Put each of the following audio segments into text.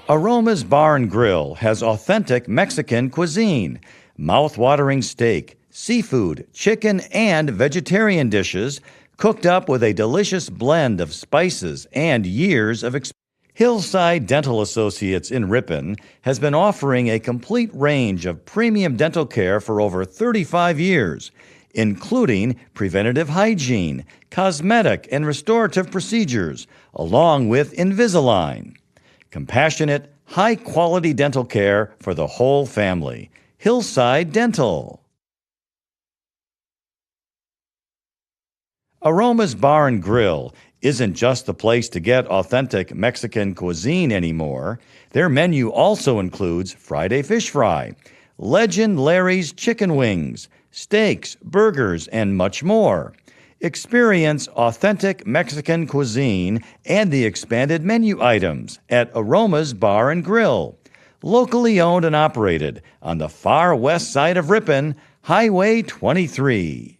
Aroma's Bar and Grill has authentic Mexican cuisine, mouth-watering steak, seafood, chicken, and vegetarian dishes cooked up with a delicious blend of spices and years of experience. Hillside Dental Associates in Ripon has been offering a complete range of premium dental care for over 35 years, including preventative hygiene, cosmetic and restorative procedures, along with Invisalign. Compassionate, high-quality dental care for the whole family. Hillside Dental. Aroma's Bar and Grill isn't just the place to get authentic Mexican cuisine anymore. Their menu also includes Friday Fish Fry, Legend Larry's Chicken Wings, steaks, burgers, and much more. Experience authentic Mexican cuisine and the expanded menu items at Aroma's Bar and Grill. Locally owned and operated on the far west side of Ripon, Highway 23.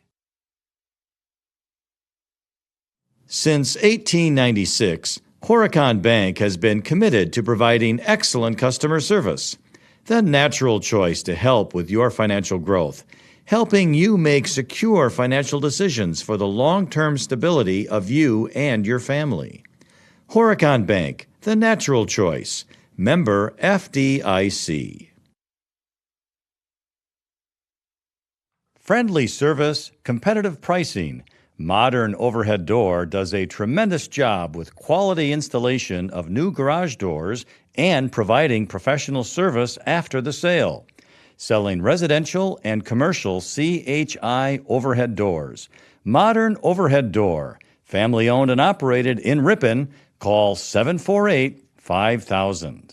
Since 1896, Horicon Bank has been committed to providing excellent customer service, the natural choice to help with your financial growth, helping you make secure financial decisions for the long-term stability of you and your family. Horicon Bank, the natural choice. Member FDIC. Friendly service, competitive pricing. Modern Overhead Door does a tremendous job with quality installation of new garage doors and providing professional service after the sale. Selling residential and commercial CHI overhead doors. Modern Overhead Door, family owned and operated in Ripon. Call 748-5000.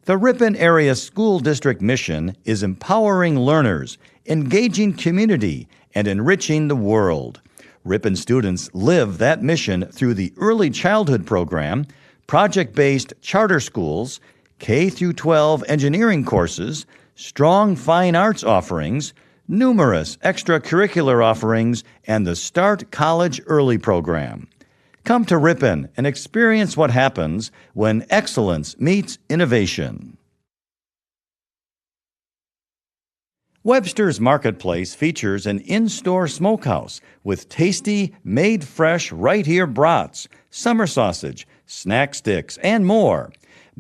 The Ripon Area School District mission is empowering learners, engaging community, and enriching the world. Ripon students live that mission through the Early Childhood Program, project-based charter schools, K-12 engineering courses, strong fine arts offerings, numerous extracurricular offerings, and the Start College Early program. Come to Ripon and experience what happens when excellence meets innovation. Webster's Marketplace features an in-store smokehouse with tasty, made-fresh right-here brats, summer sausage, snack sticks, and more.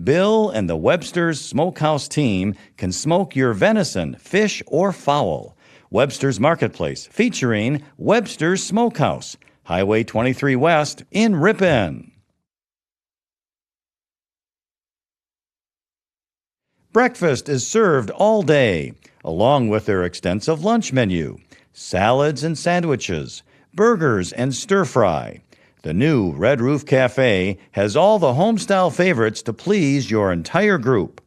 Bill and the Webster's Smokehouse team can smoke your venison, fish, or fowl. Webster's Marketplace featuring Webster's Smokehouse, Highway 23 West in Ripon. Breakfast is served all day, along with their extensive lunch menu, salads and sandwiches, burgers and stir-fry. The new Red Roof Cafe has all the home-style favorites to please your entire group.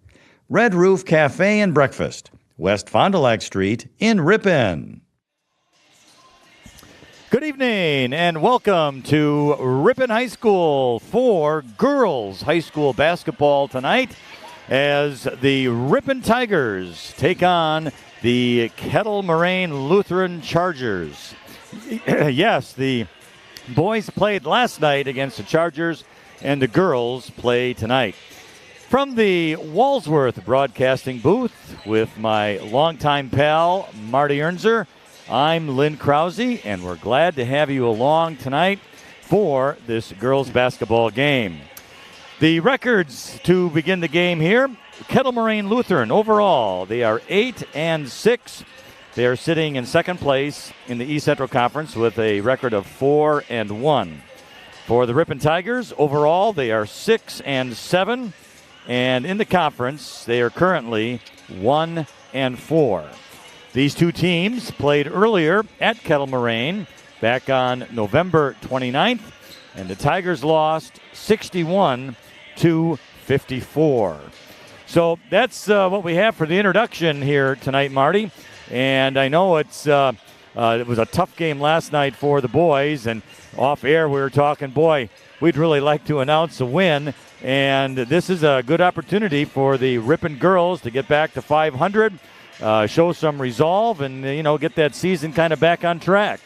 Red Roof Cafe and Breakfast, West Fond du Lac Street in Ripon. Good evening and welcome to Ripon High School for girls high school basketball tonight as the Ripon Tigers take on the Kettle Moraine Lutheran Chargers. Yes, the boys played last night against the Chargers and the girls play tonight. From the Walsworth Broadcasting booth with my longtime pal Marty Ernser, I'm Lynn Krause, and we're glad to have you along tonight for this girls basketball game. The records to begin the game here, Kettle Moraine Lutheran overall, they are 8-6. They are sitting in second place in the East Central Conference with a record of 4-1. For the Ripon Tigers, overall, they are 6-7, and in the conference, they are currently 1-4. These two teams played earlier at Kettle Moraine back on November 29th, and the Tigers lost 61-54. So that's what we have for the introduction here tonight, Marty. And I know it was a tough game last night for the boys, and off air we were talking, boy, we'd really like to announce a win, and this is a good opportunity for the Ripon girls to get back to 500. Show some resolve and, get that season kind of back on track.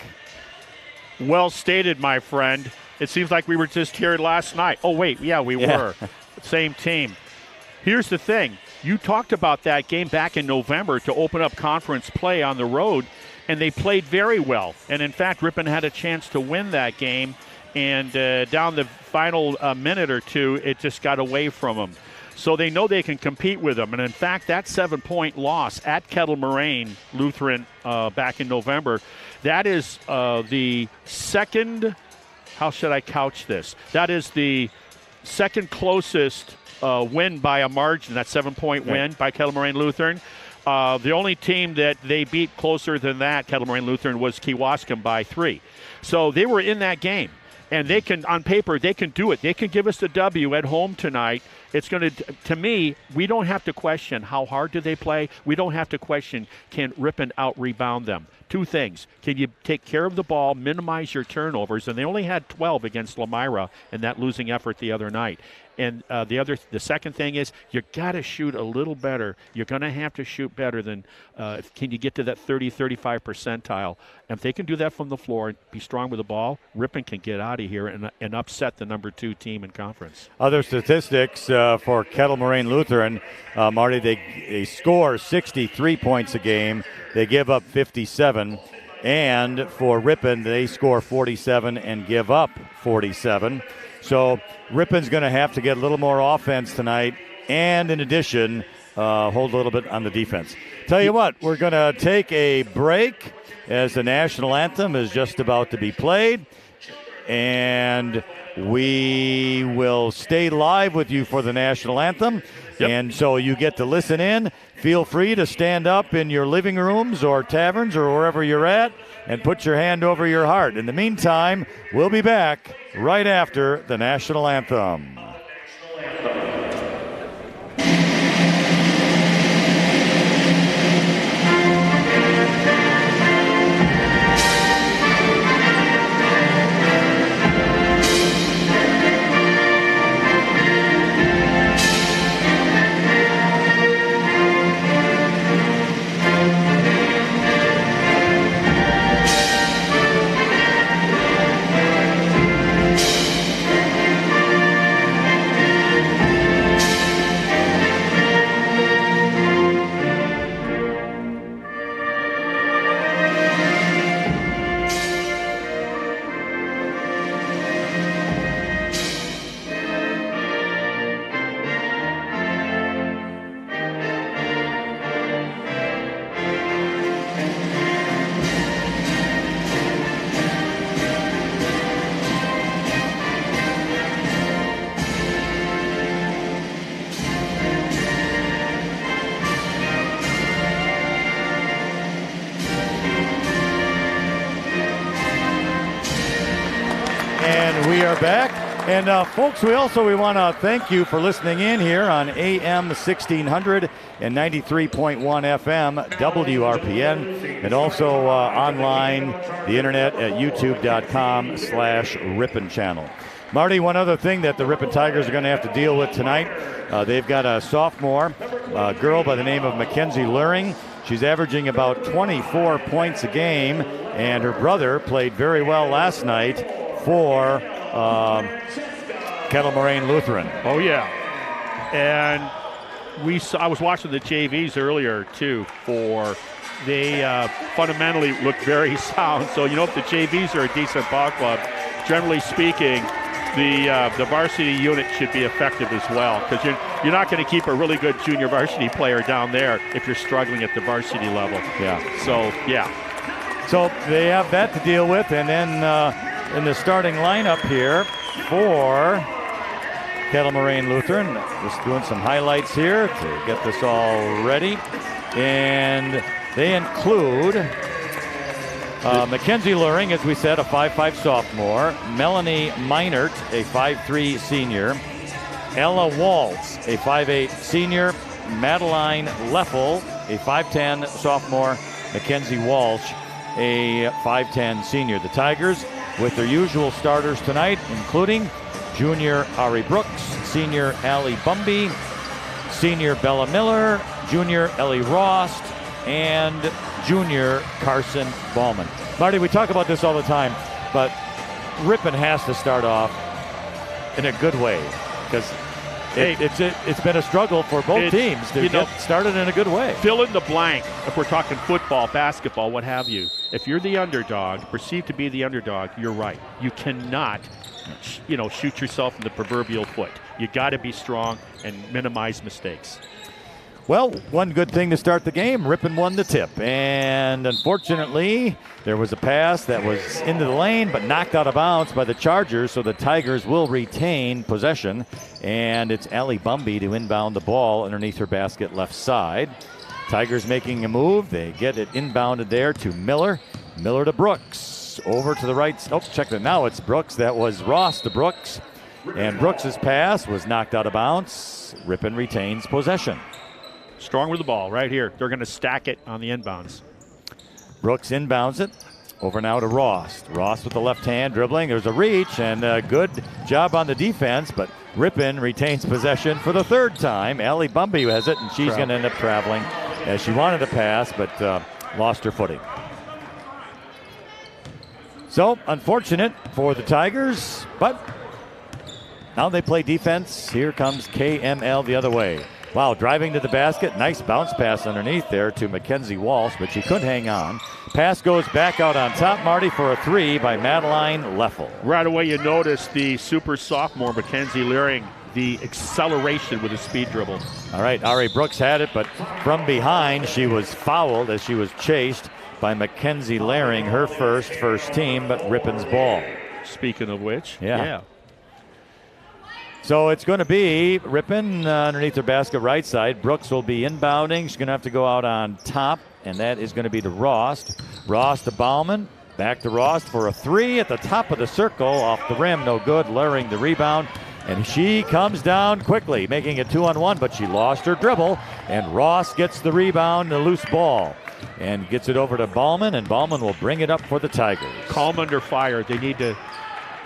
Well stated, my friend. It seems like we were just here last night. Oh, wait, yeah, we were. Same team. Here's the thing. You talked about that game back in November to open up conference play on the road, and they played very well. And, in fact, Ripon had a chance to win that game, and down the final minute or two, it just got away from them. So they know they can compete with them. And, in fact, that 7-point loss at Kettle Moraine Lutheran back in November, that is the second – how should I couch this? That is the second closest win by a margin, that 7-point win by Kettle Moraine Lutheran. The only team that they beat closer than that, Kettle Moraine Lutheran, was Kewaskum by 3. So they were in that game. And they can, on paper, they can do it. They can give us the W at home tonight. It's going to me, we don't have to question how hard do they play. We don't have to question, can Ripon out-rebound them? Two things. Can you take care of the ball, minimize your turnovers? And they only had 12 against Lamira in that losing effort the other night. And the second thing is you got to shoot a little better. You're going to have to shoot better than can you get to that 30-35 percentile. And if they can do that from the floor and be strong with the ball, Ripon can get out of here and upset the number 2 team in conference. Other statistics for Kettle Moraine Lutheran, Marty, they score 63 points a game. They give up 57. And for Ripon, they score 47 and give up 47. So Ripon's going to have to get a little more offense tonight, and in addition, hold a little bit on the defense. Tell you what, we're going to take a break as the national anthem is just about to be played, and we will stay live with you for the national anthem. Yep. And so you get to listen in. Feel free to stand up in your living rooms or taverns or wherever you're at and put your hand over your heart. In the meantime, we'll be back right after the national anthem. Back. And folks, we want to thank you for listening in here on AM 1600 and 93.1 FM WRPN, and also online, the internet at youtube.com/Ripon channel. Marty, one other thing that the Ripon Tigers are going to have to deal with tonight, they've got a sophomore girl by the name of Mackenzie Luring. She's averaging about 24 points a game, and her brother played very well last night for Kettle Moraine Lutheran. Oh, yeah. And I was watching the JVs earlier, too, they fundamentally look very sound. So, if the JVs are a decent ball club, generally speaking, the varsity unit should be effective as well, because you're not going to keep a really good junior varsity player down there if you're struggling at the varsity level. Yeah. So, yeah. So they have that to deal with, and then in the starting lineup here for Kettle Moraine Lutheran. Just doing some highlights here to get this all ready. And they include Mackenzie Luring, as we said, a 5'5 sophomore. Melanie Meinert, a 5'3 senior. Ella Waltz, a 5'8 senior. Madeline Leffel, a 5'10 sophomore. Mackenzie Walsh, a 5'10 senior. The Tigers with their usual starters tonight, including junior Ari Brooks, senior Allie Bumby, senior Bella Miller, junior Ellie Rost, and junior Carson Ballman. Marty, we talk about this all the time, but Ripon has to start off in a good way because it's been a struggle for both teams to get started in a good way. Fill in the blank. If we're talking football, basketball, what have you. If you're the underdog, perceived to be the underdog, you're right. You cannot, shoot yourself in the proverbial foot. You got to be strong and minimize mistakes. Well, one good thing to start the game, Ripon won the tip. And unfortunately, there was a pass that was into the lane but knocked out of bounds by the Chargers, so the Tigers will retain possession. And it's Allie Bumby to inbound the ball underneath her basket left side. Tigers making a move. They get it inbounded there to Miller. Miller to Brooks. Over to the right. Oh, check it. Now it's Brooks. That was Ross to Brooks. And Brooks's pass was knocked out of bounds. Ripon retains possession. Strong with the ball right here. They're going to stack it on the inbounds. Brooks inbounds it. Over now to Ross. Ross with the left hand dribbling. There's a reach and a good job on the defense, but Ripon retains possession for the third time. Allie Bumby has it, and she's going to end up traveling as she wanted to pass, but lost her footing. So, unfortunate for the Tigers, but now they play defense. Here comes KML the other way. Wow, driving to the basket. Nice bounce pass underneath there to Mackenzie Walsh, but she could hang on. Pass goes back out on top, Marty, for a three by Madeline Leffel. Right away you notice the super sophomore, Mackenzie Learing, the acceleration with a speed dribble. All right, Ari Brooks had it, but from behind she was fouled as she was chased by Mackenzie Learing, her first team, but Ripon's ball. Speaking of which, yeah. So it's going to be Ripon underneath their basket right side. Brooks will be inbounding. She's going to have to go out on top, and that is going to be to Ross. Ross to Bauman. Back to Ross for a three at the top of the circle. Off the rim, no good. Luring the rebound. And she comes down quickly, making it 2-on-1, but she lost her dribble. And Ross gets the rebound, the loose ball, and gets it over to Bauman, and Bauman will bring it up for the Tigers. Calm under fire. They need to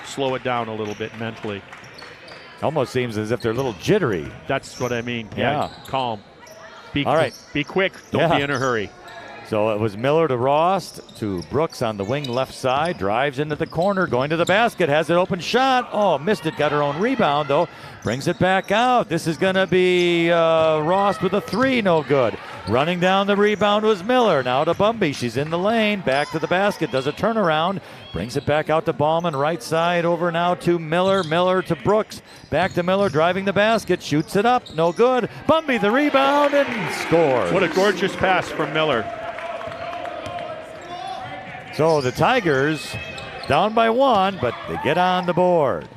slow it down a little bit mentally. Almost seems as if they're a little jittery. That's what I mean. Yeah. Calm. All right. Be quick. Don't be in a hurry. So it was Miller to Ross to Brooks on the wing left side. Drives into the corner, going to the basket. Has it open shot. Oh, missed it. Got her own rebound, though. Brings it back out. This is going to be Ross with a three. No good. Running down the rebound was Miller. Now to Bumby. She's in the lane. Back to the basket. Does a turnaround. Brings it back out to Bauman. Right side over now to Miller. Miller to Brooks. Back to Miller driving the basket. Shoots it up. No good. Bumby the rebound and scores. What a gorgeous pass from Miller. So the Tigers down by one, but they get on the board.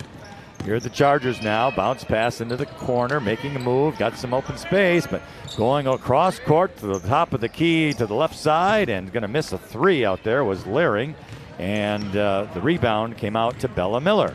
Here are the Chargers now. Bounce pass into the corner, making a move. Got some open space, but going across court to the top of the key to the left side and going to miss a three out there was Learing. And the rebound came out to Bella Miller.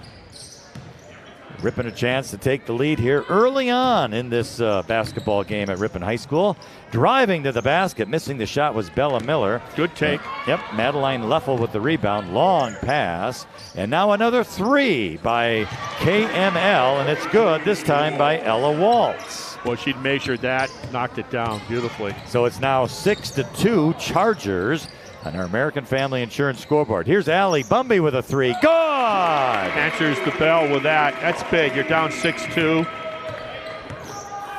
Ripon a chance to take the lead here early on in this basketball game at Ripon High School. Driving to the basket, missing the shot was Bella Miller. Good take. Yep, Madeline Leffel with the rebound. Long pass. And now another three by KML, and it's good, this time by Ella Waltz. Well, she'd measured that, knocked it down beautifully. So it's now 6-2 Chargers on our American Family Insurance scoreboard. Here's Allie Bumby with a three. Good! Answers the bell with that. That's big. You're down 6-2.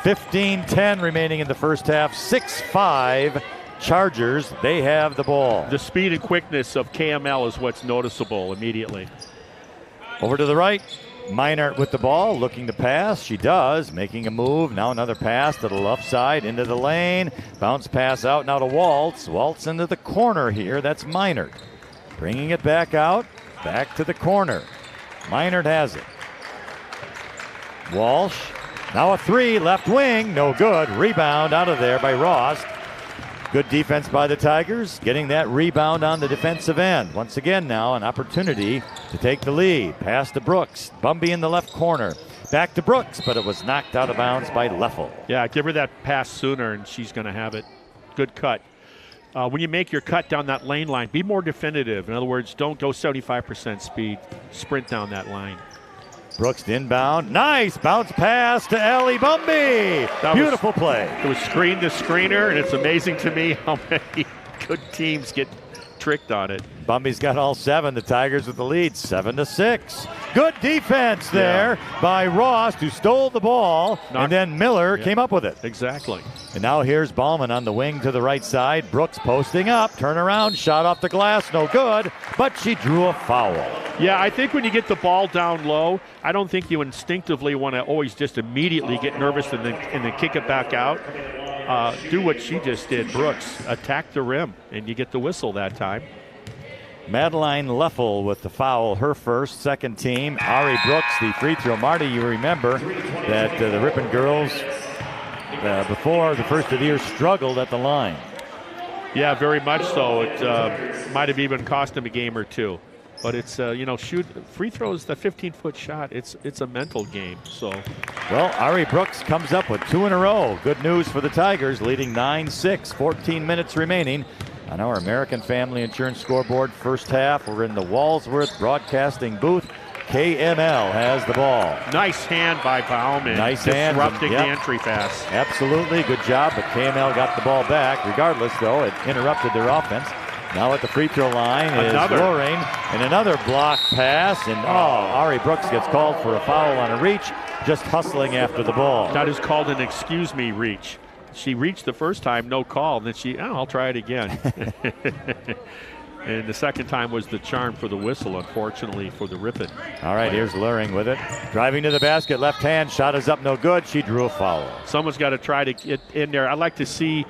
15-10 remaining in the first half. 6-5 Chargers. They have the ball. The speed and quickness of KML is what's noticeable immediately. Over to the right. Meinert with the ball, looking to pass. She does, making a move. Now another pass to the left side, into the lane. Bounce pass out now to Waltz. Waltz into the corner here. That's Meinert. Bringing it back out, back to the corner. Meinert has it. Walsh. Now a three, left wing, no good. Rebound out of there by Ross. Good defense by the Tigers, getting that rebound on the defensive end. Once again now, an opportunity to take the lead. Pass to Brooks. Bumby in the left corner. Back to Brooks, but it was knocked out of bounds by Leffel. Yeah, give her that pass sooner, and she's going to have it. Good cut. When you make your cut down that lane line, be more definitive. In other words, don't go 75% speed. Sprint down that line. Brooks inbound. Nice bounce pass to Allie Bumby. Beautiful play. It was screen to screener, and it's amazing to me how many good teams get tricked on it. Bumby's got all 7. The Tigers with the lead, 7-6. Good defense there by Ross, who stole the ball, and then Miller came up with it. Exactly. And now here's Ballman on the wing to the right side. Brooks posting up, turn around, shot off the glass, no good, but she drew a foul. Yeah, I think when you get the ball down low, I don't think you instinctively want to always just immediately get nervous and then kick it back out. Do what she just did, Brooks. Attack the rim, and you get the whistle that time. Madeline Leffel with the foul, her first, second team. Ari Brooks, the free throw. Marty, you remember that the Ripon girls, before the first of the year, struggled at the line. Yeah, very much so. It might have even cost them a game or two. But it's, shoot free throws, the 15-foot shot, it's a mental game. So, well, Ari Brooks comes up with 2 in a row. Good news for the Tigers, leading 9-6, 14 minutes remaining. On our American Family Insurance scoreboard, first half, we're in the Walsworth Broadcasting booth. KML has the ball. Nice hand by Bauman. Nice hand. Disrupting the entry pass. Absolutely, good job, but KML got the ball back. Regardless, though, it interrupted their offense. Now at the free throw line is Lorraine, and another block pass, and Ari Brooks gets called for a foul on a reach, just hustling after the ball. That is called an excuse me reach. She reached the first time, no call, and then I'll try it again. And the second time was the charm for the whistle, unfortunately, for the Ripon. All right, here's Luring with it. Driving to the basket, left hand, shot is up, no good. She drew a foul. Someone's got to try to get in there. I'd like to see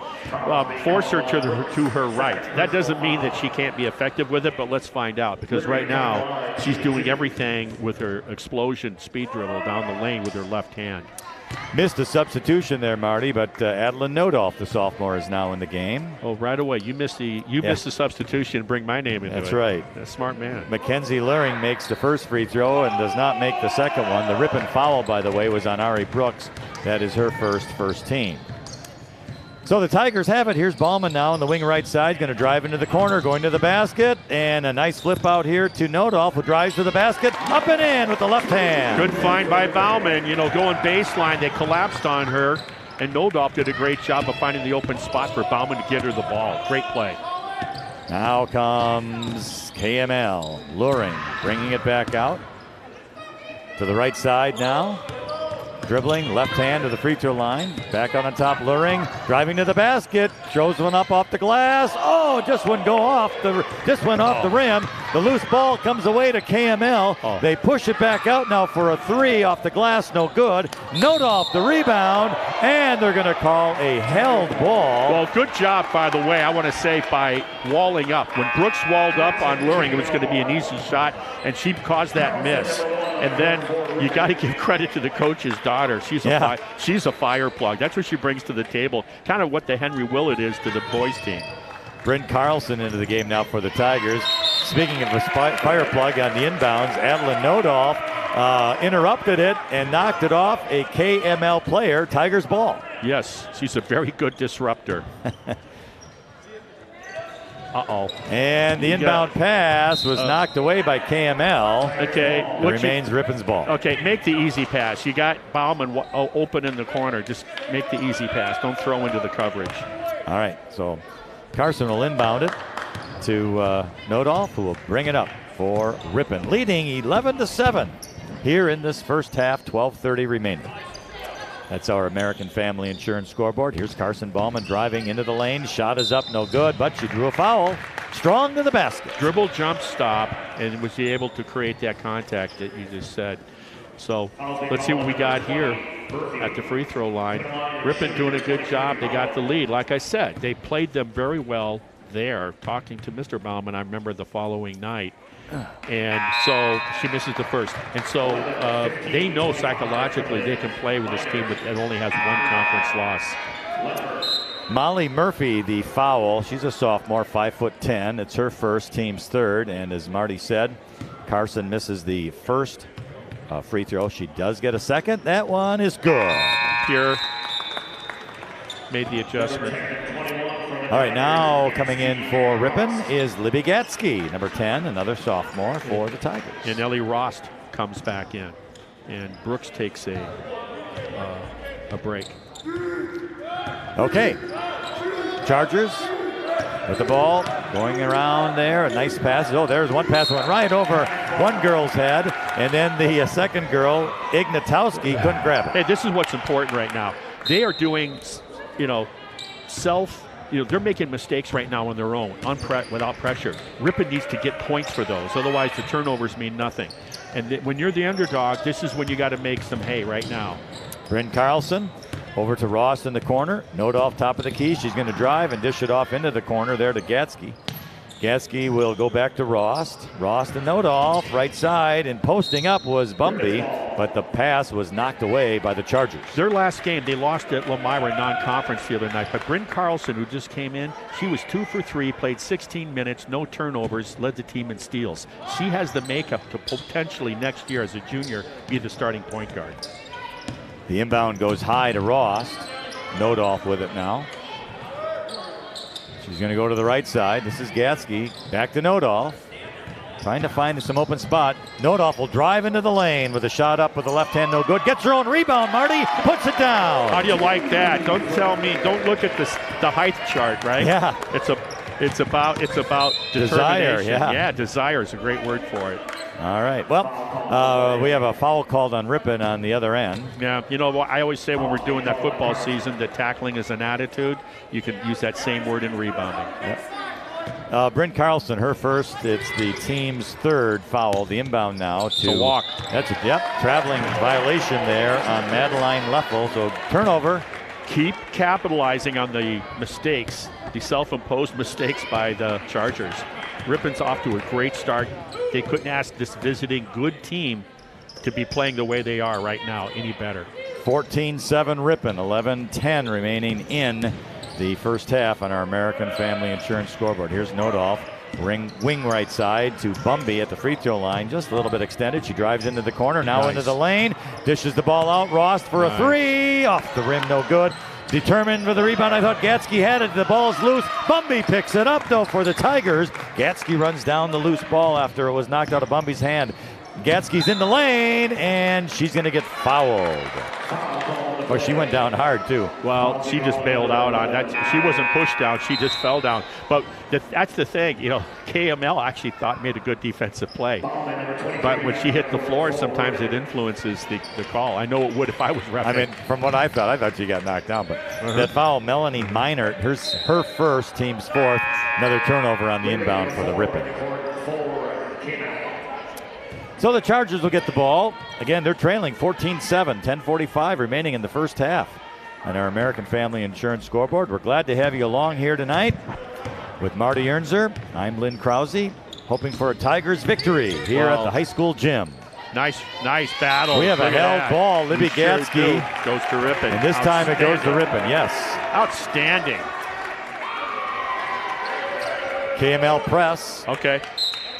force her to her right. That doesn't mean that she can't be effective with it, but let's find out. Because right now, she's doing everything with her explosion speed dribble down the lane with her left hand. Missed a substitution there, Marty, but Adeline Nodolf, the sophomore, is now in the game. Oh, right away. You missed the substitution and bring my name into it. That's right. A smart man. Mackenzie Luring makes the first free throw and does not make the second one. The Ripon foul, by the way, was on Ari Brooks. That is her first team. So the Tigers have it. Here's Ballman now on the wing right side, going to drive into the corner, going to the basket, and a nice flip out here to Nodolf, who drives to the basket, up and in with the left hand. Good find by Bauman. Going baseline, they collapsed on her, and Nodolf did a great job of finding the open spot for Bauman to get her the ball. Great play. Now comes KML. Luring, bringing it back out to the right side now. Dribbling, left hand to the free throw line. Back on top, Luring, driving to the basket, throws one up off the glass. Oh, just wouldn't go off. Just went off the rim. The loose ball comes away to KML. They push it back out now for a 3 off the glass, no good. Nodolf the rebound, and they're going to call a held ball. Well, good job, by the way, I want to say, by walling up. When Brooks walled up on Luring, it was going to be an easy shot, and she caused that miss. And then you got to give credit to the coach's daughter. She's a fire plug. That's what she brings to the table. Kind of what the Henry Willett is to the boys team. Bryn Carlson into the game now for the Tigers. Speaking of a fire plug on the inbounds, Adeline Nodolf interrupted it and knocked it off a KML player. Tigers ball. Yes, she's a very good disruptor. And the inbound pass was knocked away by KML. Okay. It remains Ripon's ball. Okay, make the easy pass. You got Bauman open in the corner. Just make the easy pass. Don't throw into the coverage. All right, so Carson will inbound it to Nodolf, who will bring it up for Ripon, leading 11-7 here in this first half, 12:30 remaining. That's our American Family Insurance scoreboard. Here's Carson Ballman driving into the lane. Shot is up, no good, but she drew a foul. Strong to the basket. Dribble, jump, stop, and was he able to create that contact that you just said. So let's see what we got here at the free throw line. Ripon doing a good job. They got the lead. Like I said, they played them very well there. Talking to Mr. Bauman, I remember the following night. And so she misses the first. And so they know psychologically they can play with this team that only has one conference loss. Molly Murphy, the foul. She's a sophomore, 5'10". It's her first, team's third. And as Marty said, Carson misses the first free throw. She does get a second. That one is good. Pure made the adjustment. All right, now coming in for Ripon is Libby Gatsky, number 10, another sophomore for the Tigers. And Ellie Rost comes back in, and Brooks takes a break. Okay, Chargers With the ball going around there, a nice pass. Oh, there's one pass went right over one girl's head, and then the second girl, Ignatowski, couldn't grab it. Hey, this is what's important right now. They are doing, they're making mistakes right now on their own, without pressure. Ripon needs to get points for those, otherwise the turnovers mean nothing. And when you're the underdog, this is when you got to make some hay right now. Bryn Carlson over to Ross in the corner. Nodolf top of the key. She's going to drive and dish it off into the corner there to Gatsky. Gatsky will go back to Rost. Rost to Nodolf, right side, and posting up was Bumby, but the pass was knocked away by the Chargers. Their last game, they lost at Lomira non-conference the other night, but Bryn Carlson, who just came in, she was 2 for 3, played 16 minutes, no turnovers, led the team in steals. She has the makeup to potentially next year as a junior be the starting point guard. The inbound goes high to Rost. Nodolf with it now. She's going to go to the right side. This is Gatsky. Back to Nodolf. Trying to find some open spot. Nodolf will drive into the lane with a shot up with the left hand, no good. Gets her own rebound, Marty. Puts it down. How do you like that? Don't tell me. Don't look at the height chart, right? Yeah. It's about desire. determination. Yeah, desire is a great word for it. All right. Well, we have a foul called on Ripon on the other end. Yeah, I always say when we're doing that football season that tackling is an attitude. You can use that same word in rebounding. Yep. Bryn Carlson, her first. It's the team's third foul. The inbound now to a walk. That's it. Yep. Traveling violation there on Madeline Leffel. So turnover. Keep capitalizing on the mistakes, the self-imposed mistakes by the Chargers. Ripon's off to a great start. They couldn't ask this visiting good team to be playing the way they are right now any better. 14-7 Ripon, 11-10 remaining in the first half on our American Family Insurance scoreboard. Here's Nodolf, wing right side to Bumby at the free throw line, just a little bit extended. She drives into the corner, now into the lane, dishes the ball out. Rost for a three, off the rim, no good. Determined for the rebound. I thought Gatsky had it. The ball's loose. Bumby picks it up, though, for the Tigers. Gatsky runs down the loose ball after it was knocked out of Bumby's hand. Gatsky's in the lane, and she's going to get fouled. Or she went down hard, too. Well, she just bailed out on that. She wasn't pushed down. She just fell down. But that's the thing. KML actually made a good defensive play. But when she hit the floor, sometimes it influences the call. I know it would if I was refereeing. I mean, from what I thought she got knocked down. But that foul, Melanie Minert, her first, team's fourth. Another turnover on the inbound for the Ripon. So the Chargers will get the ball. Again, they're trailing 14-7, 10:45 remaining in the first half. On our American Family Insurance scoreboard, we're glad to have you along here tonight with Marty Ernser. I'm Lynn Krause, hoping for a Tigers victory here at the high school gym. Nice battle. We have a held ball. Libby Gatsky goes to Ripon. And this time it goes to Ripon, yes. Outstanding. KML press. Okay.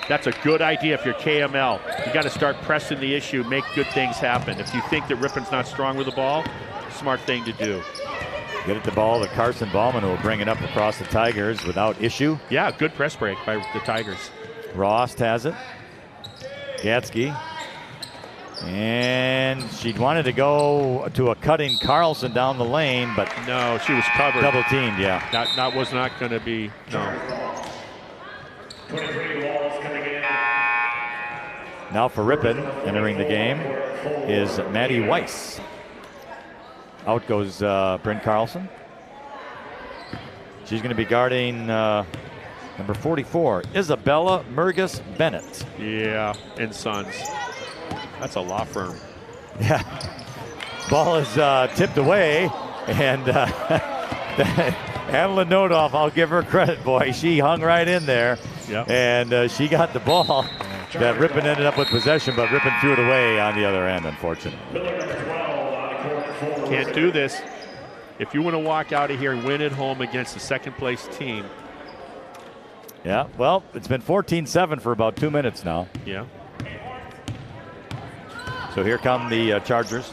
That's a good idea if you're KML. You got to start pressing the issue, make good things happen. If you think that Ripon's not strong with the ball, smart thing to do. Get it the ball to Carson Ballman, who will bring it up across the Tigers without issue. Yeah, good press break by the Tigers. Rost has it. Gatsky. And she wanted to go to a cutting Carlson down the lane, but no, she was covered. Double teamed, yeah. That was not going to be, no. Now for Ripon, entering the game, is Maddie Weiss. Out goes Bryn Carlson. She's going to be guarding number 44, Isabella Murgis Bennett. Yeah, and Sons. That's a law firm. Yeah. Ball is tipped away, and Adeline Nodolf, I'll give her credit, boy. She hung right in there, and she got the ball. That Ripon ended up with possession, but Ripon threw it away on the other end, unfortunately. Can't do this. If you want to walk out of here and win at home against the second-place team. Yeah, well, it's been 14-7 for about 2 minutes now. Yeah. So here come the Chargers.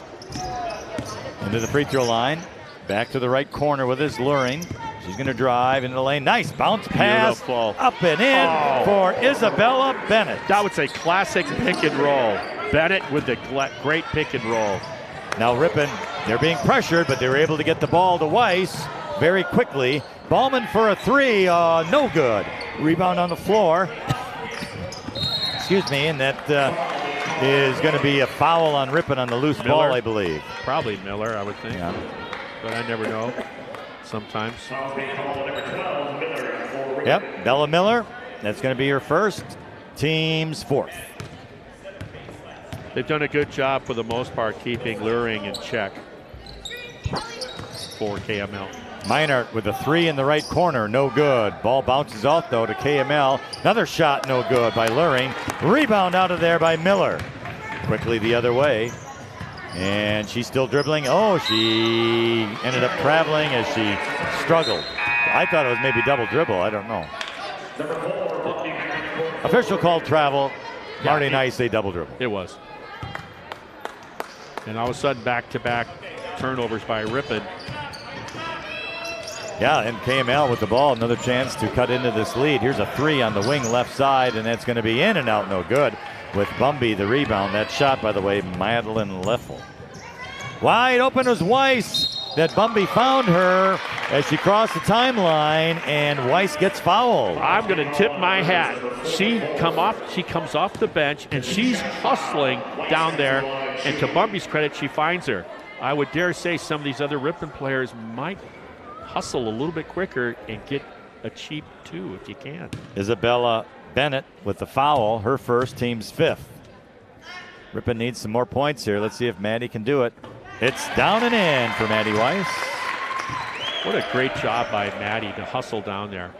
Into the free throw line. Back to the right corner with his luring. She's going to drive into the lane. Nice bounce pass. Beautiful. Up and in for Isabella Bennett. That was a classic pick and roll. Bennett with the great pick and roll. Now Ripon, they're being pressured, but they were able to get the ball to Weiss. very quickly. Ballman for a three, no good. Rebound on the floor. Excuse me, and that is going to be a foul on Ripon on the loose ball, I believe. Probably Miller, I would think. Yeah. But I never know. Sometimes. Yep, Bella Miller. That's going to be her first. Team's fourth. They've done a good job for the most part keeping Luring in check for KML. Meinert with a three in the right corner, no good. Ball bounces off though to KML. Another shot, no good by Luring. Rebound out of there by Miller. Quickly the other way. And she's still dribbling. Oh, she ended up traveling as she struggled. I thought it was maybe double dribble. I don't know. Official called travel. Marty and I say double dribble. It was. And all of a sudden, back-to-back turnovers by Ripon. Yeah, and KML with the ball. Another chance to cut into this lead. Here's a three on the wing left side, and that's going to be in and out, no good. With Bumby the rebound. That shot, by the way, Madeline Leffel. Wide open was Weiss. That Bumby found her as she crossed the timeline, and Weiss gets fouled. I'm going to tip my hat. She comes off the bench, and she's hustling down there. And to Bumby's credit, she finds her. I would dare say some of these other Ripon players might hustle a little bit quicker and get a cheap two if you can. Isabella Bennett with the foul, her first, team's fifth. Ripon needs some more points here. Let's see if Maddie can do it. It's down and in for Maddie Weiss. What a great job by Maddie to hustle down there.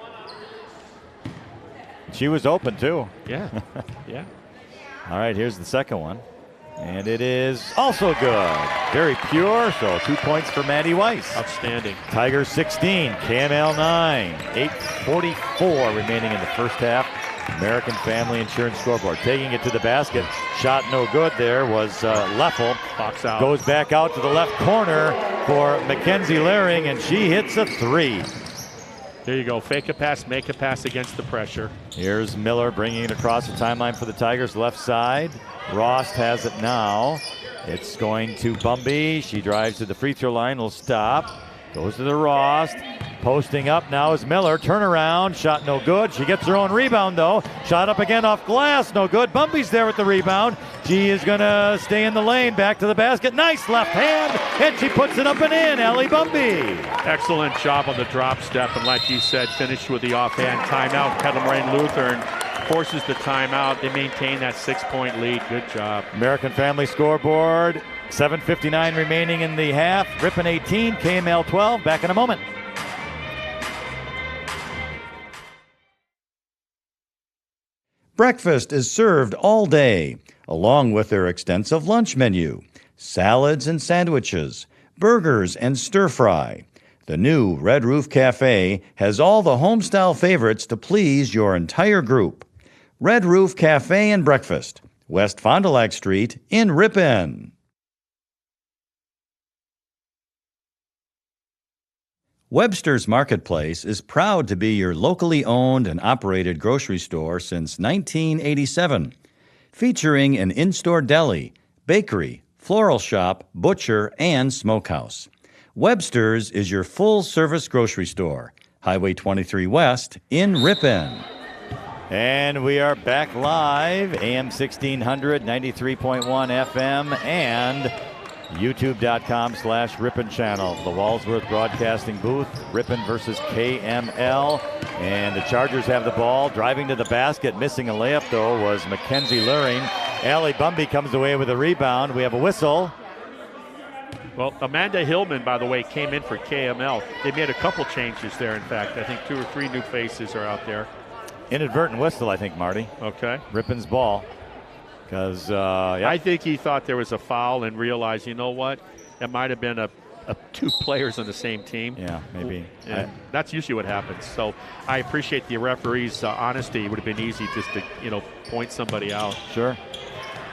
She was open too. Yeah, yeah. All right, here's the second one. And it is also good. Very pure, so 2 points for Maddie Weiss. Outstanding. Tigers 16, KML 9. 8:44 remaining in the first half. American Family Insurance scoreboard. Taking it to the basket. Shot no good there was Leffel. Box out. Goes back out to the left corner for Mackenzie Luring, and she hits a three. There you go. Fake a pass, make a pass against the pressure. Here's Miller bringing it across the timeline for the Tigers, left side. Rost has it now. It's going to Bumby. She drives to the free throw line, will stop. Goes to the Rost. Posting up now is Miller. Turnaround. Shot no good. She gets her own rebound though. Shot up again off glass. No good. Bumby's there with the rebound. She is going to stay in the lane. Back to the basket. Nice left hand. And she puts it up and in. Allie Bumby. Excellent job on the drop step. And like you said, finished with the offhand timeout. Kettle Moraine Lutheran forces the timeout. They maintain that 6-point lead. Good job. American Family scoreboard. 7:59 remaining in the half. Ripon 18, KML 12. Back in a moment. Breakfast is served all day, along with their extensive lunch menu. Salads and sandwiches, burgers and stir-fry. The new Red Roof Cafe has all the home-style favorites to please your entire group. Red Roof Cafe and Breakfast, West Fond du Lac Street in Ripon. Webster's Marketplace is proud to be your locally owned and operated grocery store since 1987, featuring an in-store deli, bakery, floral shop, butcher, and smokehouse. Webster's is your full-service grocery store, Highway 23 West in Ripon. And we are back live, AM 1600, 93.1 FM, and YouTube.com/Ripon channel. The Walsworth Broadcasting booth, Ripon versus KML. And the Chargers have the ball. Driving to the basket, missing a layup though, was Mackenzie Luring. Allie Bumby comes away with a rebound. We have a whistle. Well, Amanda Hillman, by the way, came in for KML. They made a couple changes there, in fact. I think 2 or 3 new faces are out there. Inadvertent whistle, I think, Marty. Okay. Ripon's ball. Because, I think he thought there was a foul and realized, you know what, it might have been a 2 players on the same team. Yeah, maybe. And that's usually what happens. So I appreciate the referee's honesty. It would have been easy just to, point somebody out. Sure.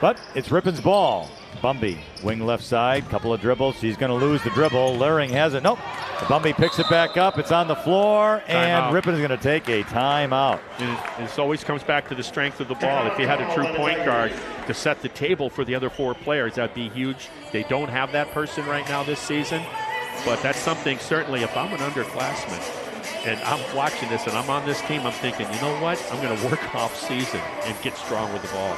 But it's Ripon's ball. Bumby, wing left side, couple of dribbles. She's going to lose the dribble. Luring has it. Nope. Bumby picks it back up. It's on the floor, and Ripon is going to take a timeout. This always comes back to the strength of the ball. If you had a true point guard to set the table for the other 4 players, that'd be huge. They don't have that person right now this season. But that's something, certainly, if I'm an underclassman and I'm watching this and I'm on this team, I'm thinking, you know what? I'm going to work off season and get strong with the ball.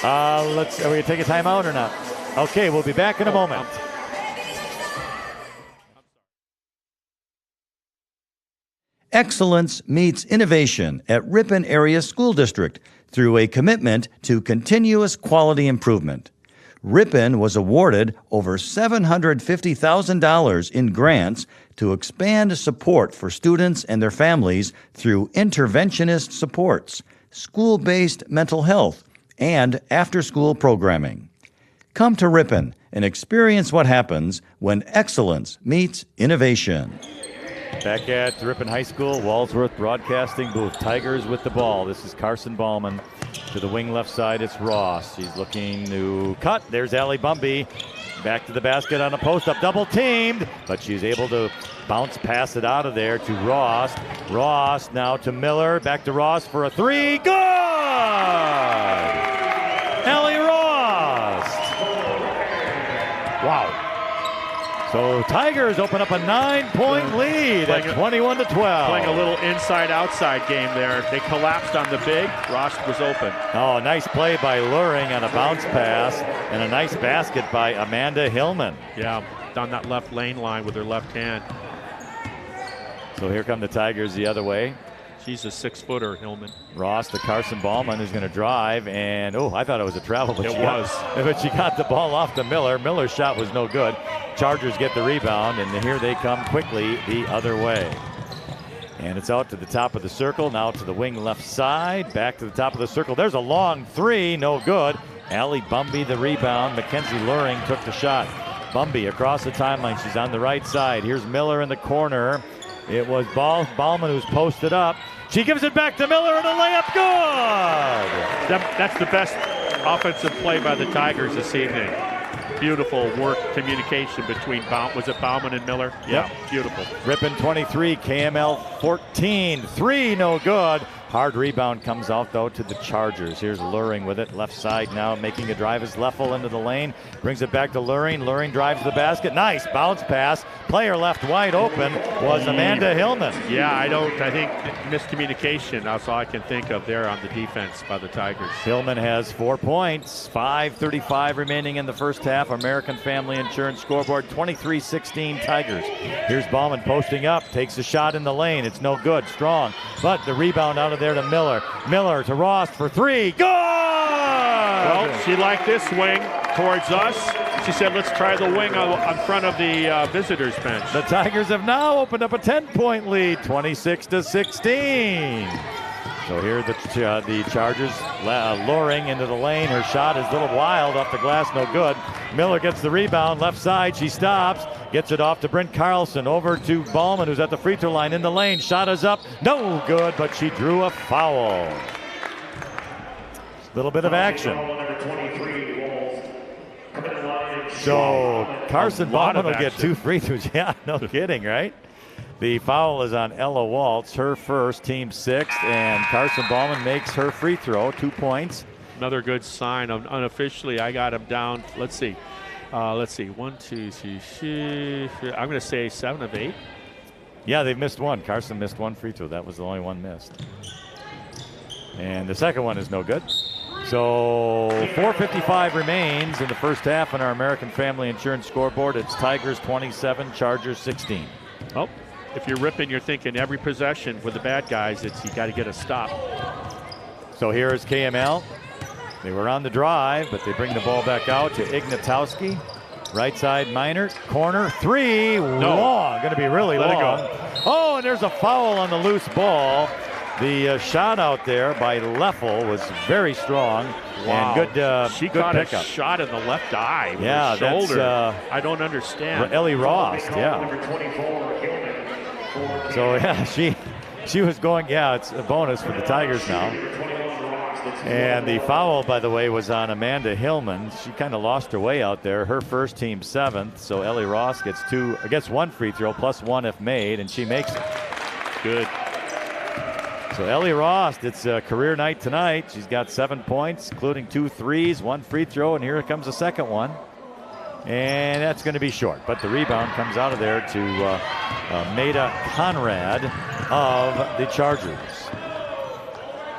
Are we going to take a timeout or not? Okay, we'll be back in a moment. Excellence meets innovation at Ripon Area School District through a commitment to continuous quality improvement. Ripon was awarded over $750,000 in grants to expand support for students and their families through interventionist supports, school-based mental health, and after-school programming. Come to Ripon and experience what happens when excellence meets innovation. Back at Ripon High School, Walsworth Broadcasting booth. Tigers with the ball. This is Carson Ballman. To the wing left side, it's Ross. He's looking to cut. There's Allie Bumby. Back to the basket on a post-up. Double teamed, but she's able to bounce pass it out of there to Ross. Ross now to Miller. Back to Ross for a three. Good! Allie Ross. Wow. So Tigers open up a 9-point lead at 21-12. Playing a little inside-outside game there. They collapsed on the big. Ross was open. Oh, nice play by Luring on a bounce pass, and a nice basket by Amanda Hillman. Yeah, down that left lane line with her left hand. So here come the Tigers the other way. She's a 6-footer, Hillman. Ross to Carson Ballman, who's going to drive, and I thought it was a travel, but but she got the ball off to Miller. Miller's shot was no good. Chargers get the rebound, and here they come quickly the other way. And it's out to the top of the circle, now to the wing left side, back to the top of the circle. There's a long three, no good. Allie Bumby the rebound. Mackenzie Luring took the shot. Bumby across the timeline. She's on the right side. Here's Miller in the corner. It was Ballman who's posted up. She gives it back to Miller and a layup good. That's the best offensive play by the Tigers this evening. Beautiful work, communication between Bauman and Miller? Yeah, beautiful. Ripon 23, KML 14. Three, no good. Hard rebound comes out, though, to the Chargers. Here's Luring with it. Left side now, making a drive is Leffel into the lane. Brings it back to Luring. Luring drives the basket. Nice bounce pass. Player left wide open was Amanda Hillman. Yeah, I think miscommunication. That's all I can think of there on the defense by the Tigers. Hillman has 4 points. 5:35 remaining in the first half. American Family Insurance scoreboard, 23-16 Tigers. Here's Ballman posting up. Takes a shot in the lane. It's no good. Strong. But the rebound out of there to Miller. Miller to Ross for three. Good! Well, she liked this wing towards us. She said, let's try the wing on front of the visitors bench. The Tigers have now opened up a 10-point lead, 26-16. So here the Chargers luring into the lane. Her shot is a little wild off the glass, no good. Miller gets the rebound, left side. She stops, gets it off to Brent Carlson. Over to Ballman, who's at the free throw line in the lane. Shot is up, no good, but she drew a foul. A little bit of action. So Carson Ballman will get 2 free throws. Yeah, no kidding, right? The foul is on Ella Waltz, her first, team 6th, and Carson Ballman makes her free throw, 2 points. Another good sign. Unofficially, I got him down. Let's see. 1, 2, 3, 4. I'm going to say 7 of 8. Yeah, they've missed one. Carson missed 1 free throw. That was the only one missed. And the second one is no good. So 4:55 remains in the first half on our American Family Insurance scoreboard. It's Tigers 27, Chargers 16. Oh. If you're Ripon, you're thinking every possession with the bad guys, you got to get a stop. So here is KML. They were on the drive, but they bring the ball back out to Ignatowski. Right side, Minor, corner, three, long, going to be really long. Oh, and there's a foul on the loose ball. The shot out there by Leffel was very strong. Wow. And good she good got pickup. A shot in the left eye with her shoulder. That's, I don't understand. Ellie Ross, yeah. So, yeah, she was going, it's a bonus for the Tigers now. And the foul, by the way, was on Amanda Hillman. She kind of lost her way out there. Her first, team 7th. So Ellie Ross gets 1 free throw, plus 1 if made, and she makes it. Good. So Ellie Ross, it's a career night tonight. She's got 7 points, including 2 threes, 1 free throw, and here comes the second one. And that's going to be short. But the rebound comes out of there to Maida Conrad of the Chargers.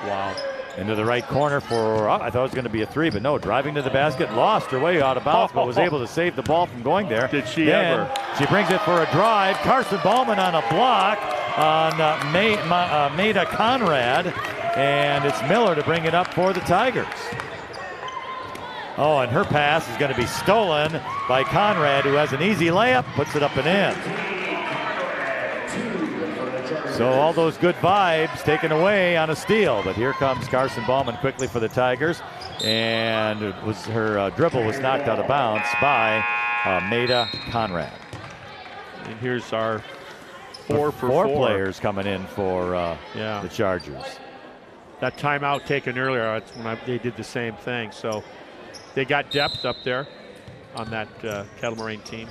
Wow. Into the right corner for, I thought it was going to be a three, but no, driving to the basket, lost her way out of bounds, but was able to save the ball from going there. Did she ever? She brings it for a drive. Carson Ballman on a block on Maida Conrad, and it's Miller to bring it up for the Tigers. Oh, and her pass is going to be stolen by Conrad, who has an easy layup, puts it up and in. So all those good vibes taken away on a steal, but here comes Carson Ballman quickly for the Tigers, and her dribble was knocked out of bounds by Maida Conrad. And here's our four players coming in for the Chargers. That timeout taken earlier, that's when they did the same thing. So they got depth up there on that Kettle Moraine team.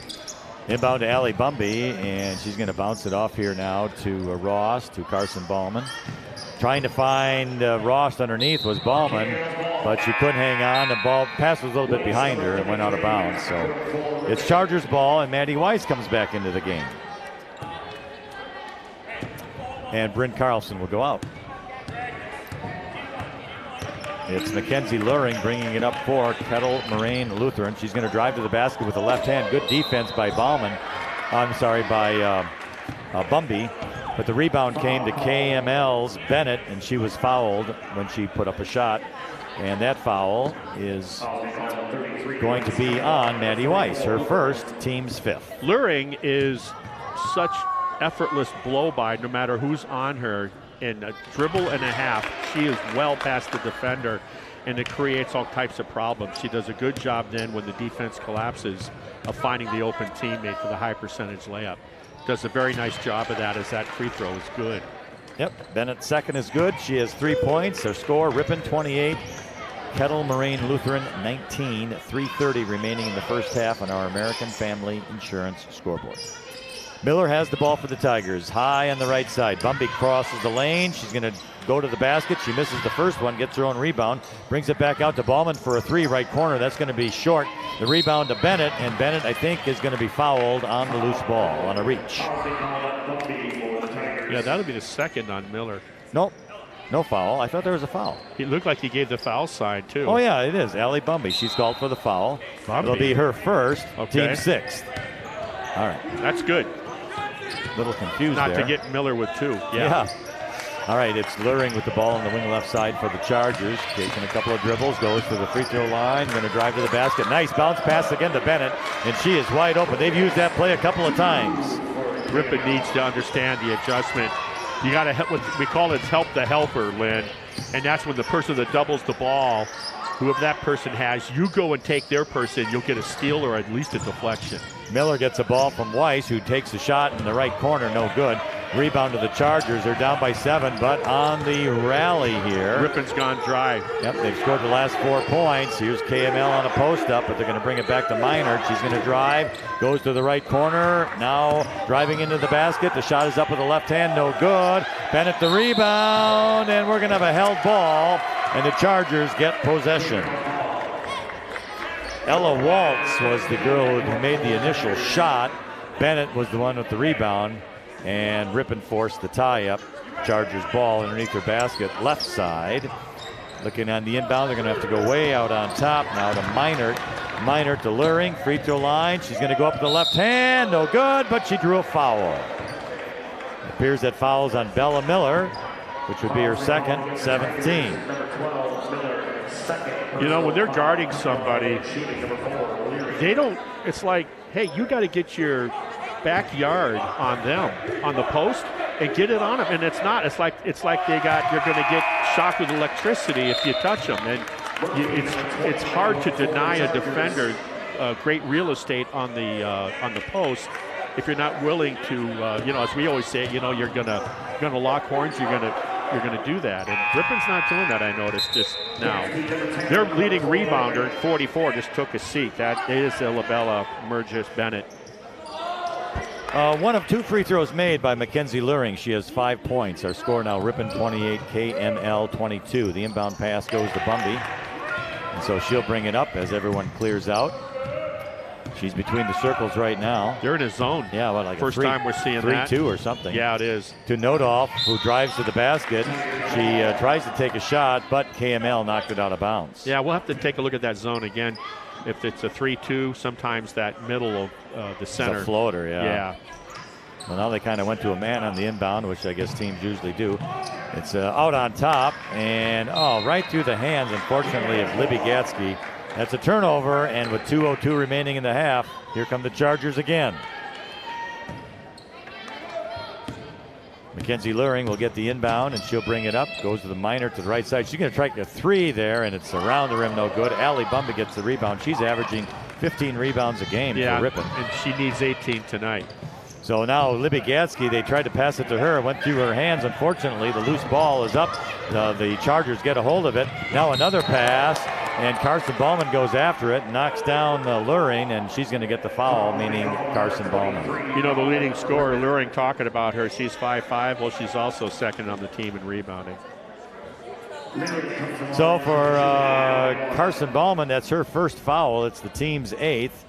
Inbound to Allie Bumby, and she's going to bounce it off here now to Ross, to Carson Ballman. Trying to find Ross underneath was Ballman, but she couldn't hang on. The ball pass was a little bit behind her and went out of bounds. So it's Chargers ball, and Maddie Weiss comes back into the game. And Bryn Carlson will go out. It's Mackenzie Luring bringing it up for Kettle Moraine Lutheran. She's going to drive to the basket with the left hand. Good defense by by Bumby. But the rebound came to KML's Bennett, and she was fouled when she put up a shot. And that foul is going to be on Maddie Weiss, her first, team's fifth. Luring is such effortless blow-by no matter who's on her. In a dribble and a half, she is well past the defender, and it creates all types of problems. She does a good job then when the defense collapses of finding the open teammate for the high percentage layup. Does a very nice job of that as that free throw is good. Yep, Bennett's second is good. She has 3 points. Their score, Ripon 28, Kettle Moraine Lutheran 19, 3:30 remaining in the first half on our American Family Insurance scoreboard. Miller has the ball for the Tigers, high on the right side. Bumby crosses the lane. She's going to go to the basket. She misses the first one, gets her own rebound, brings it back out to Ballman for a three, right corner. That's going to be short. The rebound to Bennett, and Bennett, I think, is going to be fouled on the loose ball, on a reach. Yeah, that'll be the second on Miller. Nope, no foul. I thought there was a foul. It looked like he gave the foul sign, too. Oh, yeah, it is. Allie Bumby. She's called for the foul. It'll be her first, team sixth. All right. That's good. Little confused Not there. to get Miller with 2. Yeah. All right, it's Luring with the ball on the wing left side for the Chargers. Taking a couple of dribbles, goes to the free throw line, going to drive to the basket. Nice bounce pass again to Bennett, and she is wide open. They've used that play a couple of times. Ripon needs to understand the adjustment. You got to help with, we call it help the helper, Lynn, and that's when the person that doubles the ball, whoever that person has, you go and take their person, you'll get a steal or at least a deflection. Miller gets a ball from Weiss, who takes a shot in the right corner, no good. Rebound to the Chargers. They're down by 7, but on the rally here. Ripon's gone dry. Yep, they've scored the last 4 points. Here's KML on a post-up, but they're going to bring it back to Meinert. She's going to drive, goes to the right corner, now driving into the basket. The shot is up with the left hand, no good. Bennett the rebound, and we're going to have a held ball, and the Chargers get possession. Ella Waltz was the girl who made the initial shot. Bennett was the one with the rebound, and Ripon forced the tie-up. Chargers ball underneath her basket, left side. Looking on the inbound, they're going to have to go way out on top now to Meinert. Meinert to Luring, free throw line. She's going to go up with the left hand, no good, but she drew a foul. It appears that foul's on Bella Miller, which would be her second, 17. You know, when they're guarding somebody, they don't, it's like, hey, you got to get your backyard on them, on the post, and get it on them. And it's not, it's like you're going to get shocked with electricity if you touch them. And it's hard to deny a defender great real estate on the post if you're not willing to, you know, as we always say, you know, you're gonna lock horns, you're gonna do that. And Ripon's not doing that, I noticed just now. Their leading rebounder, 44, just took a seat. That is Ilabella Mergis Bennett. One of 2 free throws made by Mackenzie Luring. She has 5 points. Our score now, Ripon 28, KML 22. The inbound pass goes to Bumby. And so she'll bring it up as everyone clears out. She's between the circles right now. They're in a zone. Yeah, what, like first time we're seeing that. 3-2 or something. Yeah, it is. To Nodoff, who drives to the basket. She tries to take a shot, but KML knocked it out of bounds. Yeah, we'll have to take a look at that zone again. If it's a 3-2, sometimes that middle of the center. It's a floater, yeah. Yeah. Well, now they kind of went to a man on the inbound, which I guess teams usually do. It's out on top, and right through the hands, unfortunately, of Libby Gatsky. That's a turnover, and with 2:02 remaining in the half, here come the Chargers again. Mackenzie Luring will get the inbound, and she'll bring it up. Goes to the minor to the right side. She's going to try a 3 there, and it's around the rim, no good. Allie Bumba gets the rebound. She's averaging 15 rebounds a game for Ripon. And she needs 18 tonight. So now Libby Gatsky, they tried to pass it to her. It went through her hands. Unfortunately, the loose ball is up. The Chargers get a hold of it. Now another pass, and Carson Ballman goes after it, knocks down Luring, and she's going to get the foul, meaning Carson Ballman. You know, the leading scorer, Luring, talking about her. She's 5'5". Well, she's also second on the team in rebounding. So for Carson Ballman, that's her first foul. It's the team's 8th.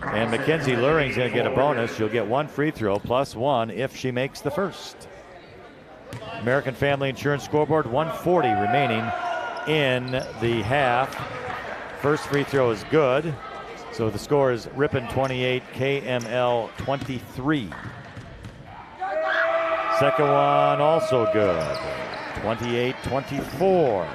And Mackenzie Luring's going to get a bonus. She'll get 1 free throw plus 1 if she makes the first. American Family Insurance scoreboard, 1:40 remaining in the half. First free throw is good. So the score is Ripon 28, KML 23. Second one also good. 28-24.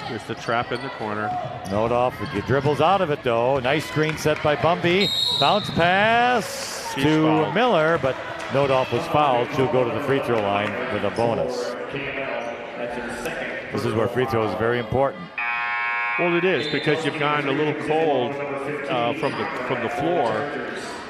Here's the trap in the corner. Nodoff dribbles out of it, though. Nice screen set by Bumby. Bounce pass She's to fouled. Miller, but Nodoff was fouled. She'll go to the free throw line with a bonus. This is where free throw is very important. Well, it is, because you've gone a little cold from the floor.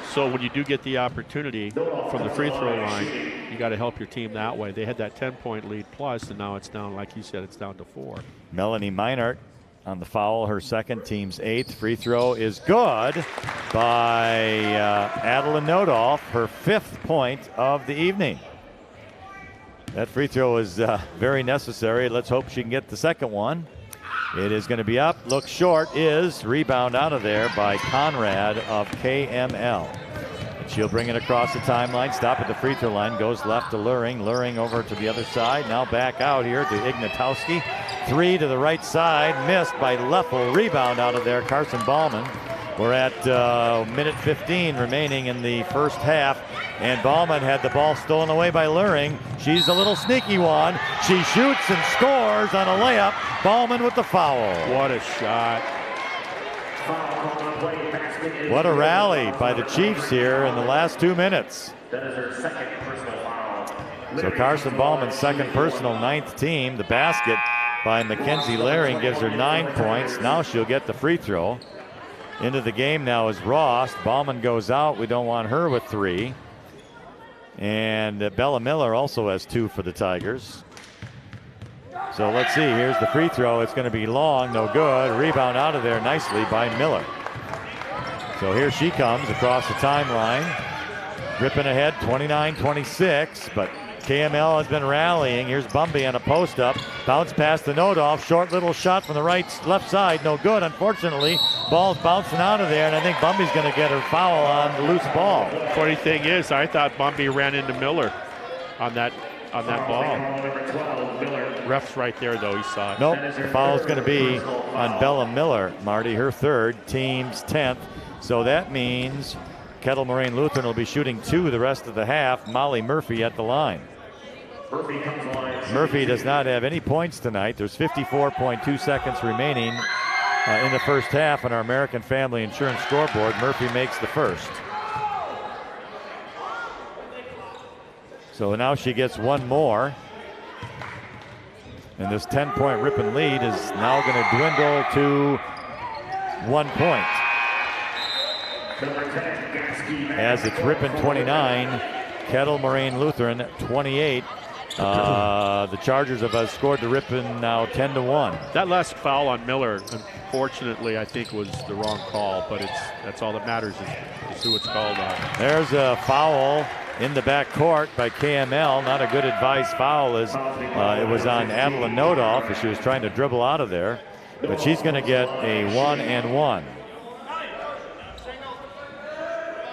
So when you do get the opportunity from the free throw line, you got to help your team that way. They had that 10-point lead plus, and now it's down, like you said, it's down to 4. Melanie Meinert on the foul, her second, team's 8th. Free throw is good by Adeline Nodoff, her 5th point of the evening. That free throw is very necessary. Let's hope she can get the second one. It is going to be up, looks short, is rebound out of there by Conrad of KML. And she'll bring it across the timeline, stop at the free throw line, goes left to Luring. Luring over to the other side, now back out here to Ignatowski. 3 to the right side, missed by Leffel. Rebound out of there, Carson Ballman. We're at minute 15 remaining in the first half, and Ballman had the ball stolen away by Luring. She's a little sneaky one. She shoots and scores on a layup. Ballman with the foul. What a shot. What a rally by the Chiefs here in the last 2 minutes. So Carson Ballman's second personal, 9th team. The basket by Mackenzie Luring gives her 9 points. Now she'll get the free throw. Into the game now is Ross. Ballman goes out. We don't want her with 3. And Bella Miller also has 2 for the Tigers. So let's see. Here's the free throw. It's going to be long. No good. Rebound out of there nicely by Miller. So here she comes across the timeline. Ripping ahead 29-26. But KML has been rallying. Here's Bumby on a post-up. Bounce pass to Nodoff. Short little shot from the left side. No good, unfortunately. Ball's bouncing out of there, and I think Bumby's going to get her foul on the loose ball. Funny thing is, I thought Bumby ran into Miller on that ball. Ref's right there, though. He saw it. Nope, the foul is going to be on Bella Miller, Marty, her 3rd, team's 10th. So that means Kettle Moraine Lutheran will be shooting 2 the rest of the half. Molly Murphy at the line. Murphy does not have any points tonight. There's 54.2 seconds remaining in the first half on our American Family Insurance scoreboard. Murphy makes the first. So now she gets 1 more. And this 10-point Ripon lead is now going to dwindle to 1 point. As it's Ripon 29, Kettle Moraine Lutheran 28. The Chargers have scored to Ripon now 10-1. That last foul on Miller, unfortunately, I think was the wrong call, but that's all that matters is who it's called on. There's a foul in the back court by KML. Not a good advice foul, as it was on Adeline Nodoff as she was trying to dribble out of there. But she's going to get a 1-and-1.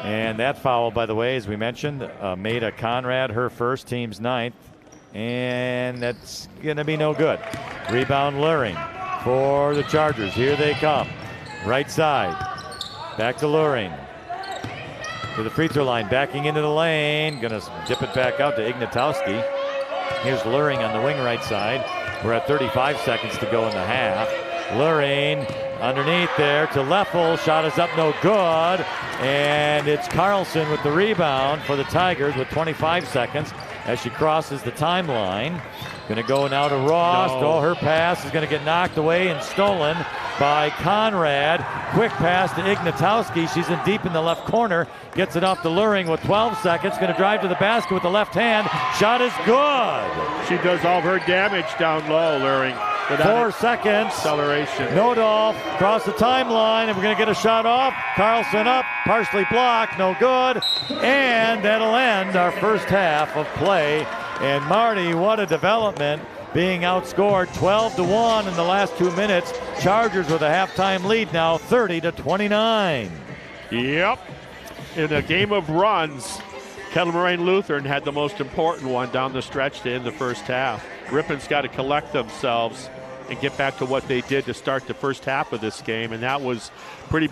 And that foul, by the way, as we mentioned, made a Conrad her first, team's 9th. And that's going to be no good. Rebound Luring for the Chargers. Here they come. Right side. Back to Luring. To the free throw line. Backing into the lane. Going to dip it back out to Ignatowski. Here's Luring on the wing right side. We're at 35 seconds to go in the half. Luring underneath there to Leffel. Shot is up, no good. And it's Carlson with the rebound for the Tigers with 25 seconds as she crosses the timeline. Going to go now to Ross. No. Oh, her pass is going to get knocked away and stolen by Conrad. Quick pass to Ignatowski. She's in deep in the left corner. Gets it off to Luring with 12 seconds. Going to drive to the basket with the left hand. Shot is good. She does all of her damage down low, Luring. 4 seconds. Acceleration. Nodolf across the timeline, and we're going to get a shot off. Carlson up, partially blocked, no good. And that'll end our first half of play. And Marty, what a development, being outscored 12-1 in the last 2 minutes. Chargers with a halftime lead now, 30-29. Yep. In a game of runs, Kettle Moraine Lutheran had the most important one down the stretch to end the first half. Ripon's got to collect themselves and get back to what they did to start the first half of this game, and that was pretty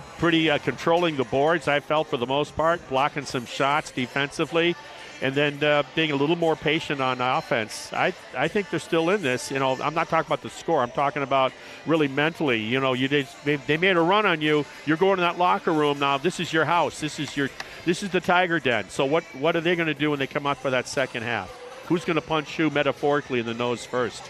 controlling the boards, I felt, for the most part, blocking some shots defensively, and then being a little more patient on offense. I think they're still in this. I'm not talking about the score. I'm talking about really mentally. They made a run on you. You're going to that locker room now. This is your house. This is the Tiger Den. So what are they going to do when they come out for that second half? Who's going to punch you metaphorically in the nose first?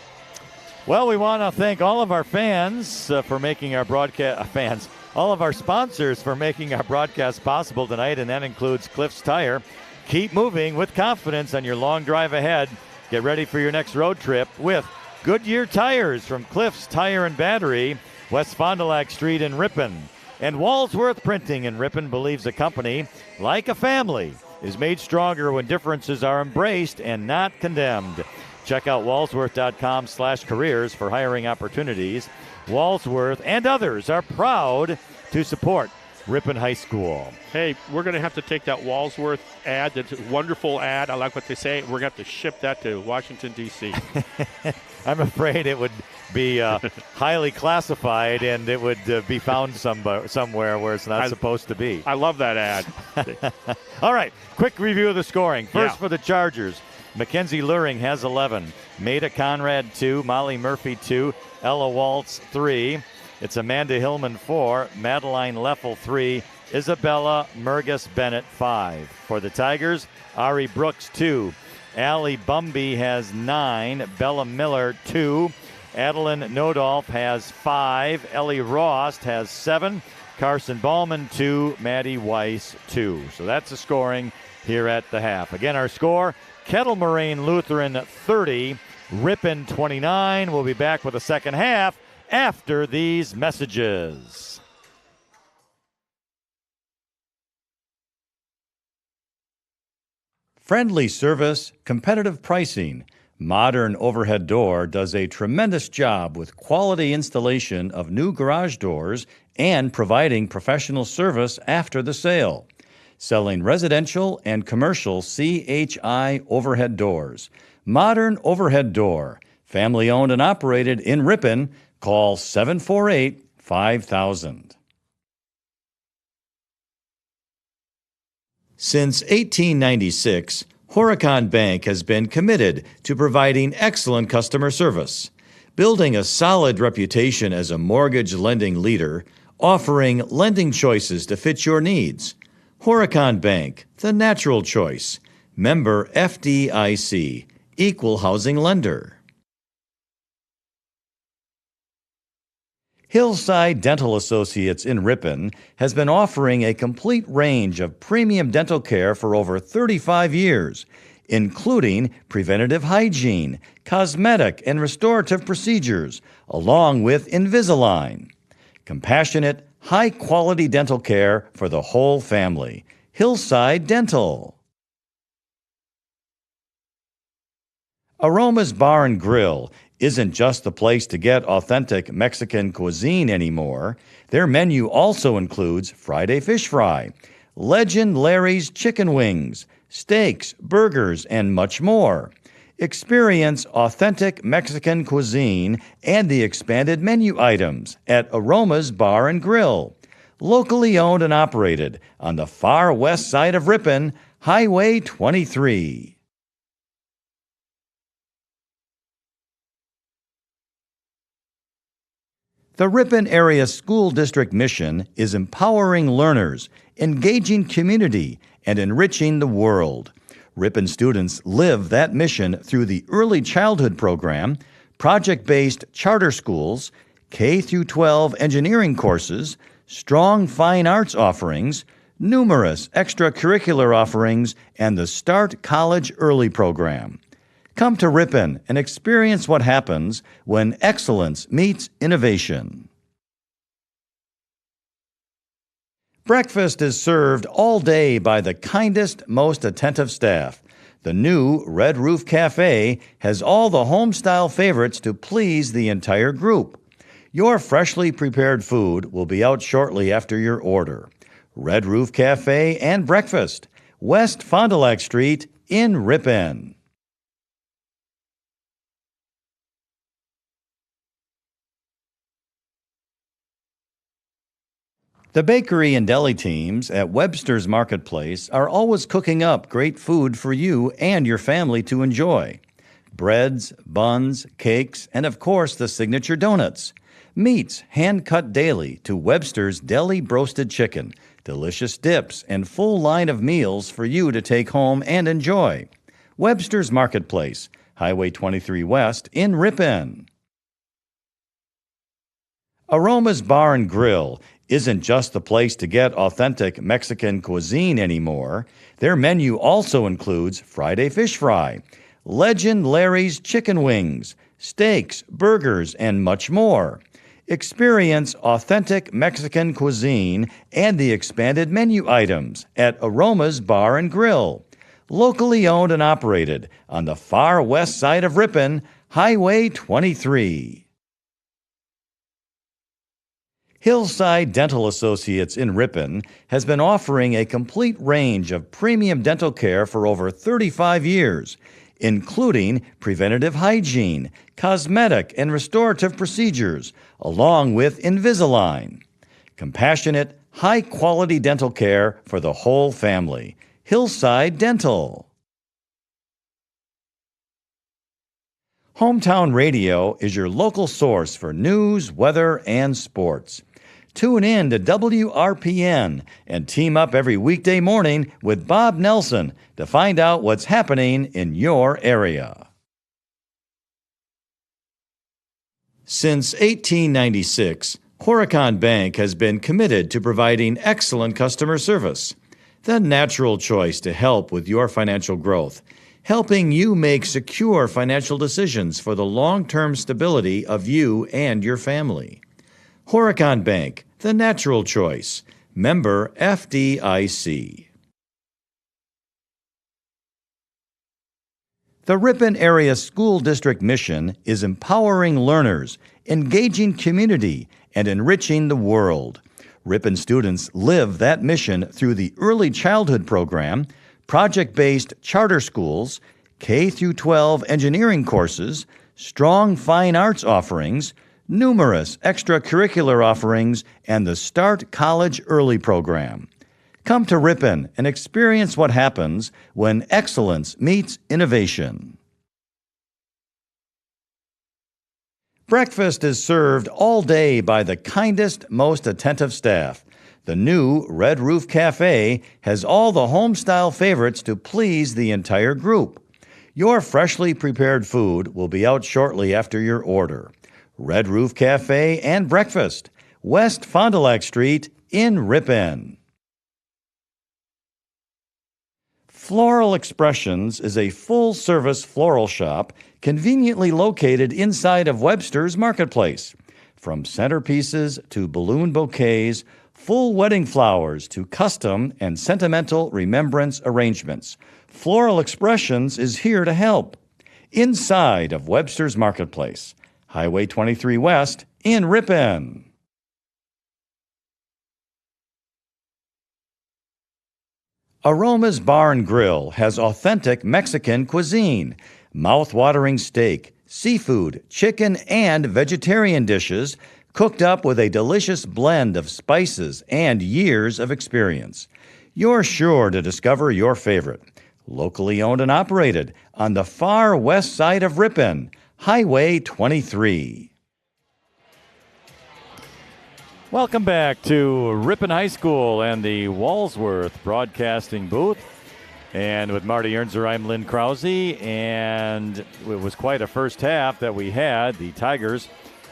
Well, we want to thank all of our fans for making our broadcast all of our sponsors for making our broadcast possible tonight, and that includes Cliff's Tire. Keep moving with confidence on your long drive ahead. Get ready for your next road trip with Goodyear Tires from Cliff's Tire and Battery, West Fond du Lac Street in Ripon. And Walsworth Printing in Ripon believes a company, like a family, is made stronger when differences are embraced and not condemned. Check out walsworth.com/careers for hiring opportunities. Walsworth and others are proud to support Ripon High School. Hey, we're going to have to take that Walsworth ad, that wonderful ad, I like what they say, we're going to have to ship that to Washington, D.C. I'm afraid it would be highly classified, and it would be found somewhere where it's not supposed to be. I love that ad. All right, quick review of the scoring. First Yeah. for the Chargers, Mackenzie Luring has 11. Maida Conrad 2, Molly Murphy 2, Ella Waltz 3. It's Amanda Hillman 4, Madeline Leffel 3, Isabella Murgis Bennett 5. For the Tigers, Ari Brooks 2, Allie Bumby has 9, Bella Miller 2, Adeline Nodolf has 5, Ellie Rost has 7, Carson Ballman 2, Maddie Weiss 2. So that's the scoring here at the half. Again, our score, Kettle Moraine Lutheran 30, Ripon 29. We'll be back with the second half after these messages. Friendly service, competitive pricing. Modern Overhead Door does a tremendous job with quality installation of new garage doors and providing professional service after the sale. Selling residential and commercial CHI overhead doors. Modern Overhead Door, family owned and operated in Ripon. Call 748-5000. Since 1896, Horicon Bank has been committed to providing excellent customer service, building a solid reputation as a mortgage lending leader, offering lending choices to fit your needs. Horicon Bank, the natural choice. Member FDIC, Equal Housing Lender. Hillside Dental Associates in Ripon has been offering a complete range of premium dental care for over 35 years, including preventative hygiene, cosmetic and restorative procedures, along with Invisalign. Compassionate, high-quality dental care for the whole family. Hillside Dental. Aroma's Bar and Grill isn't just the place to get authentic Mexican cuisine anymore. Their menu also includes Friday fish fry, Legend Larry's Chicken Wings, steaks, burgers, and much more. Experience authentic Mexican cuisine and the expanded menu items at Aroma's Bar and Grill. Locally owned and operated on the far west side of Ripon, Highway 23. The Ripon Area School District mission is empowering learners, engaging community, and enriching the world. Ripon students live that mission through the Early Childhood Program, project-based charter schools, K-12 engineering courses, strong fine arts offerings, numerous extracurricular offerings, and the Start College Early program. Come to Ripon and experience what happens when excellence meets innovation. Breakfast is served all day by the kindest, most attentive staff. The new Red Roof Cafe has all the home-style favorites to please the entire group. Your freshly prepared food will be out shortly after your order. Red Roof Cafe and Breakfast, West Fond du Lac Street in Ripon. The bakery and deli teams at Webster's Marketplace are always cooking up great food for you and your family to enjoy. Breads, buns, cakes, and of course the signature donuts. Meats hand-cut daily to Webster's Deli Broasted Chicken. Delicious dips and full line of meals for you to take home and enjoy. Webster's Marketplace, Highway 23 West in Ripon. Aroma's Bar and Grill isn't just the place to get authentic Mexican cuisine anymore. Their menu also includes Friday fish fry, Legend Larry's Chicken Wings, steaks, burgers, and much more. Experience authentic Mexican cuisine and the expanded menu items at Aroma's Bar and Grill. Locally owned and operated on the far west side of Ripon, Highway 23. Hillside Dental Associates in Ripon has been offering a complete range of premium dental care for over 35 years, including preventative hygiene, cosmetic and restorative procedures, along with Invisalign. Compassionate, high-quality dental care for the whole family. Hillside Dental. Hometown Radio is your local source for news, weather, and sports. Tune in to WRPN and team up every weekday morning with Bob Nelson to find out what's happening in your area. Since 1896, Horicon Bank has been committed to providing excellent customer service, the natural choice to help with your financial growth, helping you make secure financial decisions for the long-term stability of you and your family. Horicon Bank, the natural choice. Member FDIC. The Ripon Area School District mission is empowering learners, engaging community, and enriching the world. Ripon students live that mission through the Early Childhood Program, project-based charter schools, K-12 engineering courses, strong fine arts offerings, numerous extracurricular offerings, and the Start College Early program. Come to Ripon and experience what happens when excellence meets innovation. Breakfast is served all day by the kindest, most attentive staff. The new Red Roof Cafe has all the home-style favorites to please the entire group. Your freshly prepared food will be out shortly after your order. Red Roof Cafe and Breakfast, West Fond du Lac Street in Ripon. Floral Expressions is a full-service floral shop conveniently located inside of Webster's Marketplace. From centerpieces to balloon bouquets, full wedding flowers to custom and sentimental remembrance arrangements, Floral Expressions is here to help. Inside of Webster's Marketplace, Highway 23 West in Ripon. Aroma's Bar and Grill has authentic Mexican cuisine, mouth-watering steak, seafood, chicken, and vegetarian dishes cooked up with a delicious blend of spices and years of experience. You're sure to discover your favorite. Locally owned and operated on the far west side of Ripon, Highway 23. Welcome back to Ripon High School and the Walsworth Broadcasting booth. And with Marty Ernser, I'm Lynn Krause. And it was quite a first half that we had. The Tigers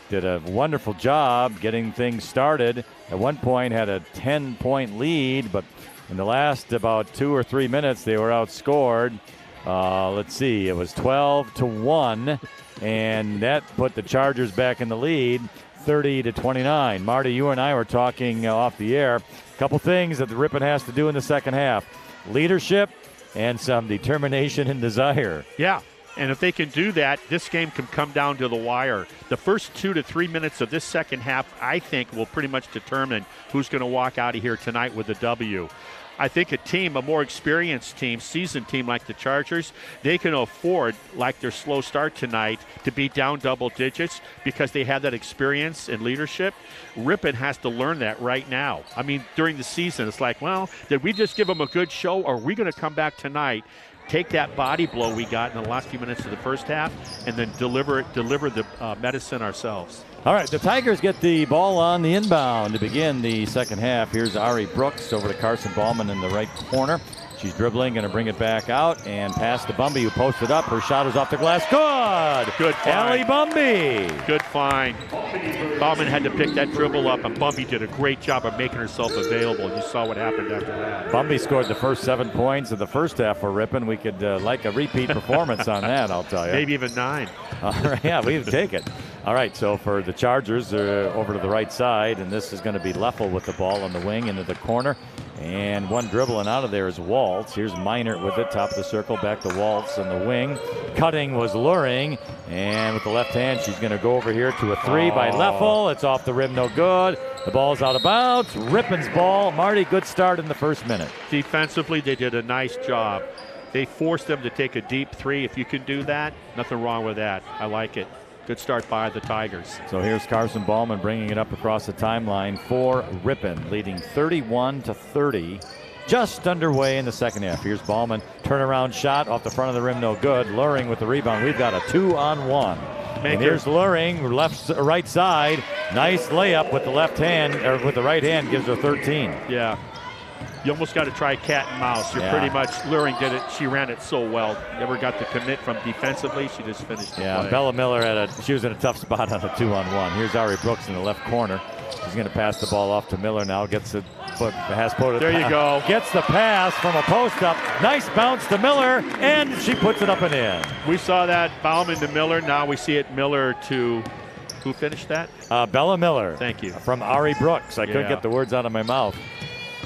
did a wonderful job getting things started. At one point had a 10-point lead, but in the last about 2 or 3 minutes, they were outscored. Let's see, it was 12-1, and that put the Chargers back in the lead, 30-29. Marty, you and I were talking off the air. A couple things that the Ripon has to do in the second half. Leadership and some determination and desire. Yeah, and if they can do that, this game can come down to the wire. The first 2 to 3 minutes of this second half, I think, will pretty much determine who's going to walk out of here tonight with a W. I think a more experienced team, seasoned team like the Chargers, they can afford, like their slow start tonight, to be down double digits because they have that experience and leadership. Ripon has to learn that right now. I mean, during the season, it's like, well, did we just give them a good show, or are we going to come back tonight, take that body blow we got in the last few minutes of the first half, and then deliver the medicine ourselves? All right, the Tigers get the ball on the inbound to begin the second half. Here's Ari Brooks over to Carson Ballman in the right corner. She's dribbling, going to bring it back out and pass to Bumby, who posted up. Her shot is off the glass. Good find. Allie Bumby. Good find. Ballman had to pick that dribble up, and Bumby did a great job of making herself available. You saw what happened after that. Bumby scored the first 7 points of the first half for Ripon. We could like a repeat performance on that, I'll tell you. Maybe even 9. All right, yeah, we'd take it. All right, so for the Chargers, over to the right side, and this is going to be Leffel with the ball on the wing into the corner. And one dribbling out of there is Waltz. Here's Minert with it, top of the circle, back to Waltz in the wing. Cutting was luring, and with the left hand, she's going to go over here to a 3 by Leffel. It's off the rim, no good. The ball's out of bounds. Ripon's ball. Marty, good start in the first minute. Defensively, they did a nice job. They forced them to take a deep 3. If you can do that, nothing wrong with that. I like it. Good start by the Tigers. So here's Carson Ballman bringing it up across the timeline for Ripon, leading 31-30. Just underway in the second half. Here's Ballman, turnaround shot off the front of the rim, no good. Luring with the rebound. We've got a 2-on-1. And here's Luring, right side. Nice layup with the left hand, or with the right hand, gives her 13. Yeah. You almost got to try cat and mouse. You're pretty much, Luring did it. She ran it so well. Never got the commit from defensively. She just finished the play. Bella Miller she was in a tough spot on a 2-on-1. Here's Ari Brooks in the left corner. She's going to pass the ball off to Miller now. Gets it. There you go. Gets the pass from a post up. Nice bounce to Miller, and she puts it up and in. We saw that Bauman to Miller. Now we see it Miller to, who finished that? Bella Miller. Thank you. From Ari Brooks. I couldn't get the words out of my mouth.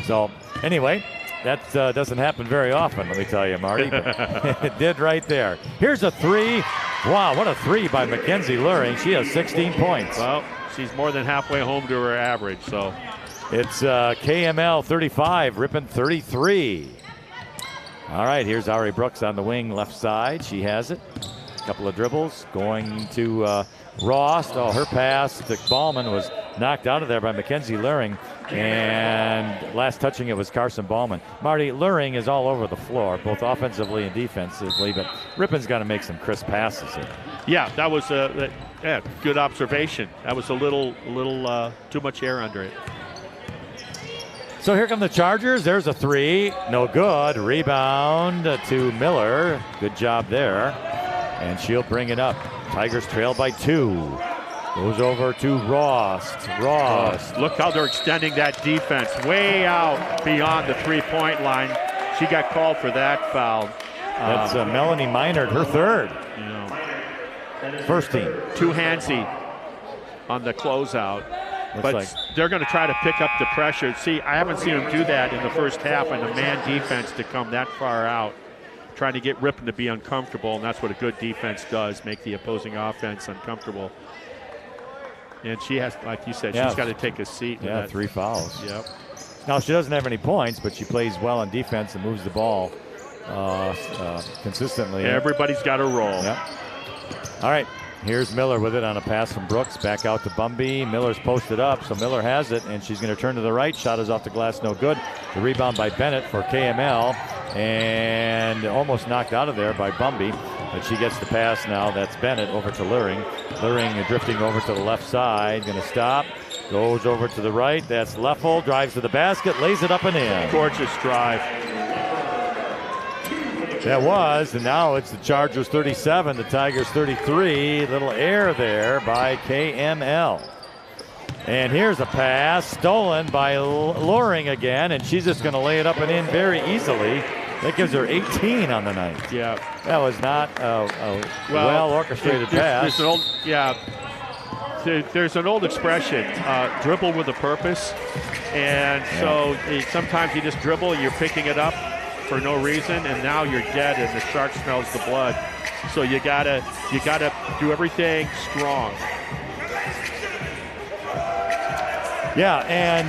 So anyway, that doesn't happen very often, let me tell you, Marty. But it did right there. Here's a 3. Wow, what a 3 by Mackenzie Luring. She has 16 points. Well, she's more than halfway home to her average, so. It's KML 35, Ripon 33. All right, here's Ari Brooks on the wing, left side. She has it. A couple of dribbles going to Ross. Oh, her pass to Ballman was knocked out of there by Mackenzie Luring. And last touching it was Carson Ballman. Marty, Luring is all over the floor, both offensively and defensively, but Ripon's got to make some crisp passes here. Yeah, that was a good observation. That was a little too much air under it. So here come the Chargers. There's a 3. No good. Rebound to Miller. Good job there. And she'll bring it up. Tigers trail by 2. Goes over to Ross. Look how they're extending that defense way out beyond the 3-point line. She got called for that foul. That's Melanie Minert, her 3rd. First team. Two-handsy on the closeout. But they're going to try to pick up the pressure. See, I haven't seen them do that in the first half, and the man defense to come that far out, trying to get Ripon to be uncomfortable, and that's what a good defense does, make the opposing offense uncomfortable. And she has, like you said, she's got to take a seat. Yeah, 3 fouls. Yep. Now, she doesn't have any points, but she plays well on defense and moves the ball consistently. Everybody's got a role. Yep. All right. Here's Miller with it on a pass from Brooks. Back out to Bumby. Miller's posted up, so Miller has it, and she's going to turn to the right. Shot is off the glass, no good. The rebound by Bennett for KML, and almost knocked out of there by Bumby. But she gets the pass now. That's Bennett over to Luring. Luring drifting over to the left side. Going to stop. Goes over to the right. That's Leffel. Drives to the basket. Lays it up and in. Gorgeous drive. That was, and now it's the Chargers 37, the Tigers 33. Little error there by KML. And here's a pass stolen by Luring again, and she's just going to lay it up and in very easily. That gives her 18 on the night. Yeah. That was not a well-orchestrated pass. There's an old expression, dribble with a purpose. And so sometimes you just dribble, you're picking it up for no reason, and now you're dead and the shark smells the blood. So you gotta do everything strong. Yeah, and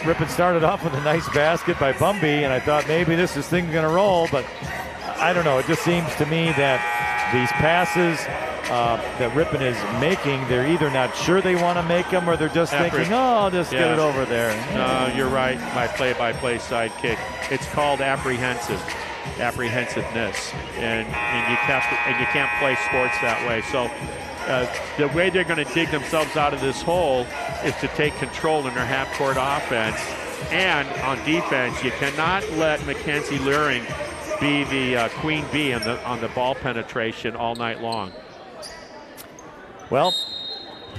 Ripon started off with a nice basket by Bumby, and I thought maybe this thing's gonna roll, but I don't know. It just seems to me that these passes that Ripon is making, they're either not sure they want to make them, or they're just thinking, I'll just get it over there. No, you're right. My play-by-play sidekick. It's called apprehensiveness, and you can't play sports that way. So the way they're going to dig themselves out of this hole is to take control in their half-court offense, and on defense, you cannot let Mackenzie Luring be the queen bee on the ball penetration all night long. Well,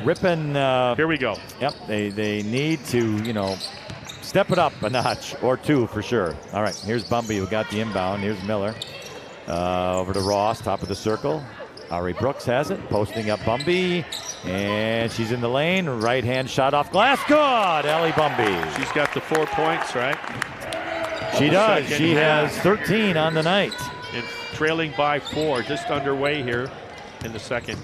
Ripon. Here we go. Yep, they need to, step it up a notch or two for sure. All right, here's Bumby who got the inbound. Here's Miller over to Ross, top of the circle. Ari Brooks has it, posting up Bumby, and she's in the lane. Right hand shot off glass. Good, Allie Bumby. She's got the 4 points, right? She does. She has 13 on the night. And trailing by 4, just underway here in the second.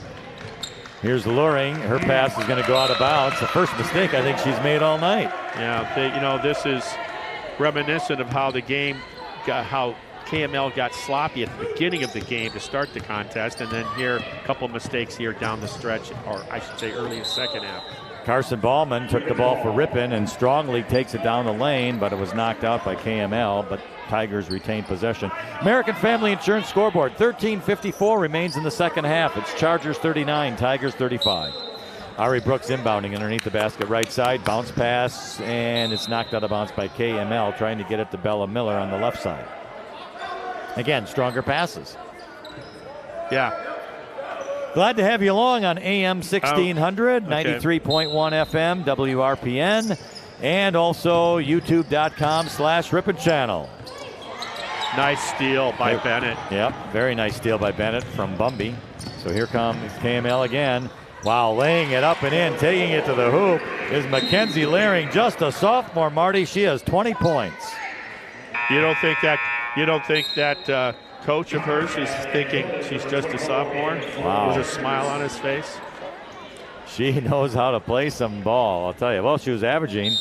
Here's Luring. Her pass is going to go out of bounds. The first mistake I think she's made all night. Yeah, this is reminiscent of how how KML got sloppy at the beginning of the game to start the contest, and then here a couple mistakes here down the stretch, or I should say early in the second half. Carson Ballman took the ball for Ripon and strongly takes it down the lane, but it was knocked out by KML, but Tigers retain possession. American Family Insurance scoreboard, 13:54 remains in the second half. It's Chargers 39, Tigers 35. Ari Brooks inbounding underneath the basket right side, bounce pass, and it's knocked out of bounds by KML, trying to get it to Bella Miller on the left side. Again, stronger passes. Yeah. Glad to have you along on AM 1600, 93.1 FM, WRPN, and also youtube.com/Ripon channel. Nice steal by Bennett. Yep, very nice steal by Bennett from Bumby. So here comes KML again. Wow, laying it up and in, taking it to the hoop is Mackenzie Luring, just a sophomore, Marty. She has 20 points. You don't think that coach of hers is thinking she's just a sophomore? Wow. With a smile on his face. She knows how to play some ball, I'll tell you. Well, she was averaging,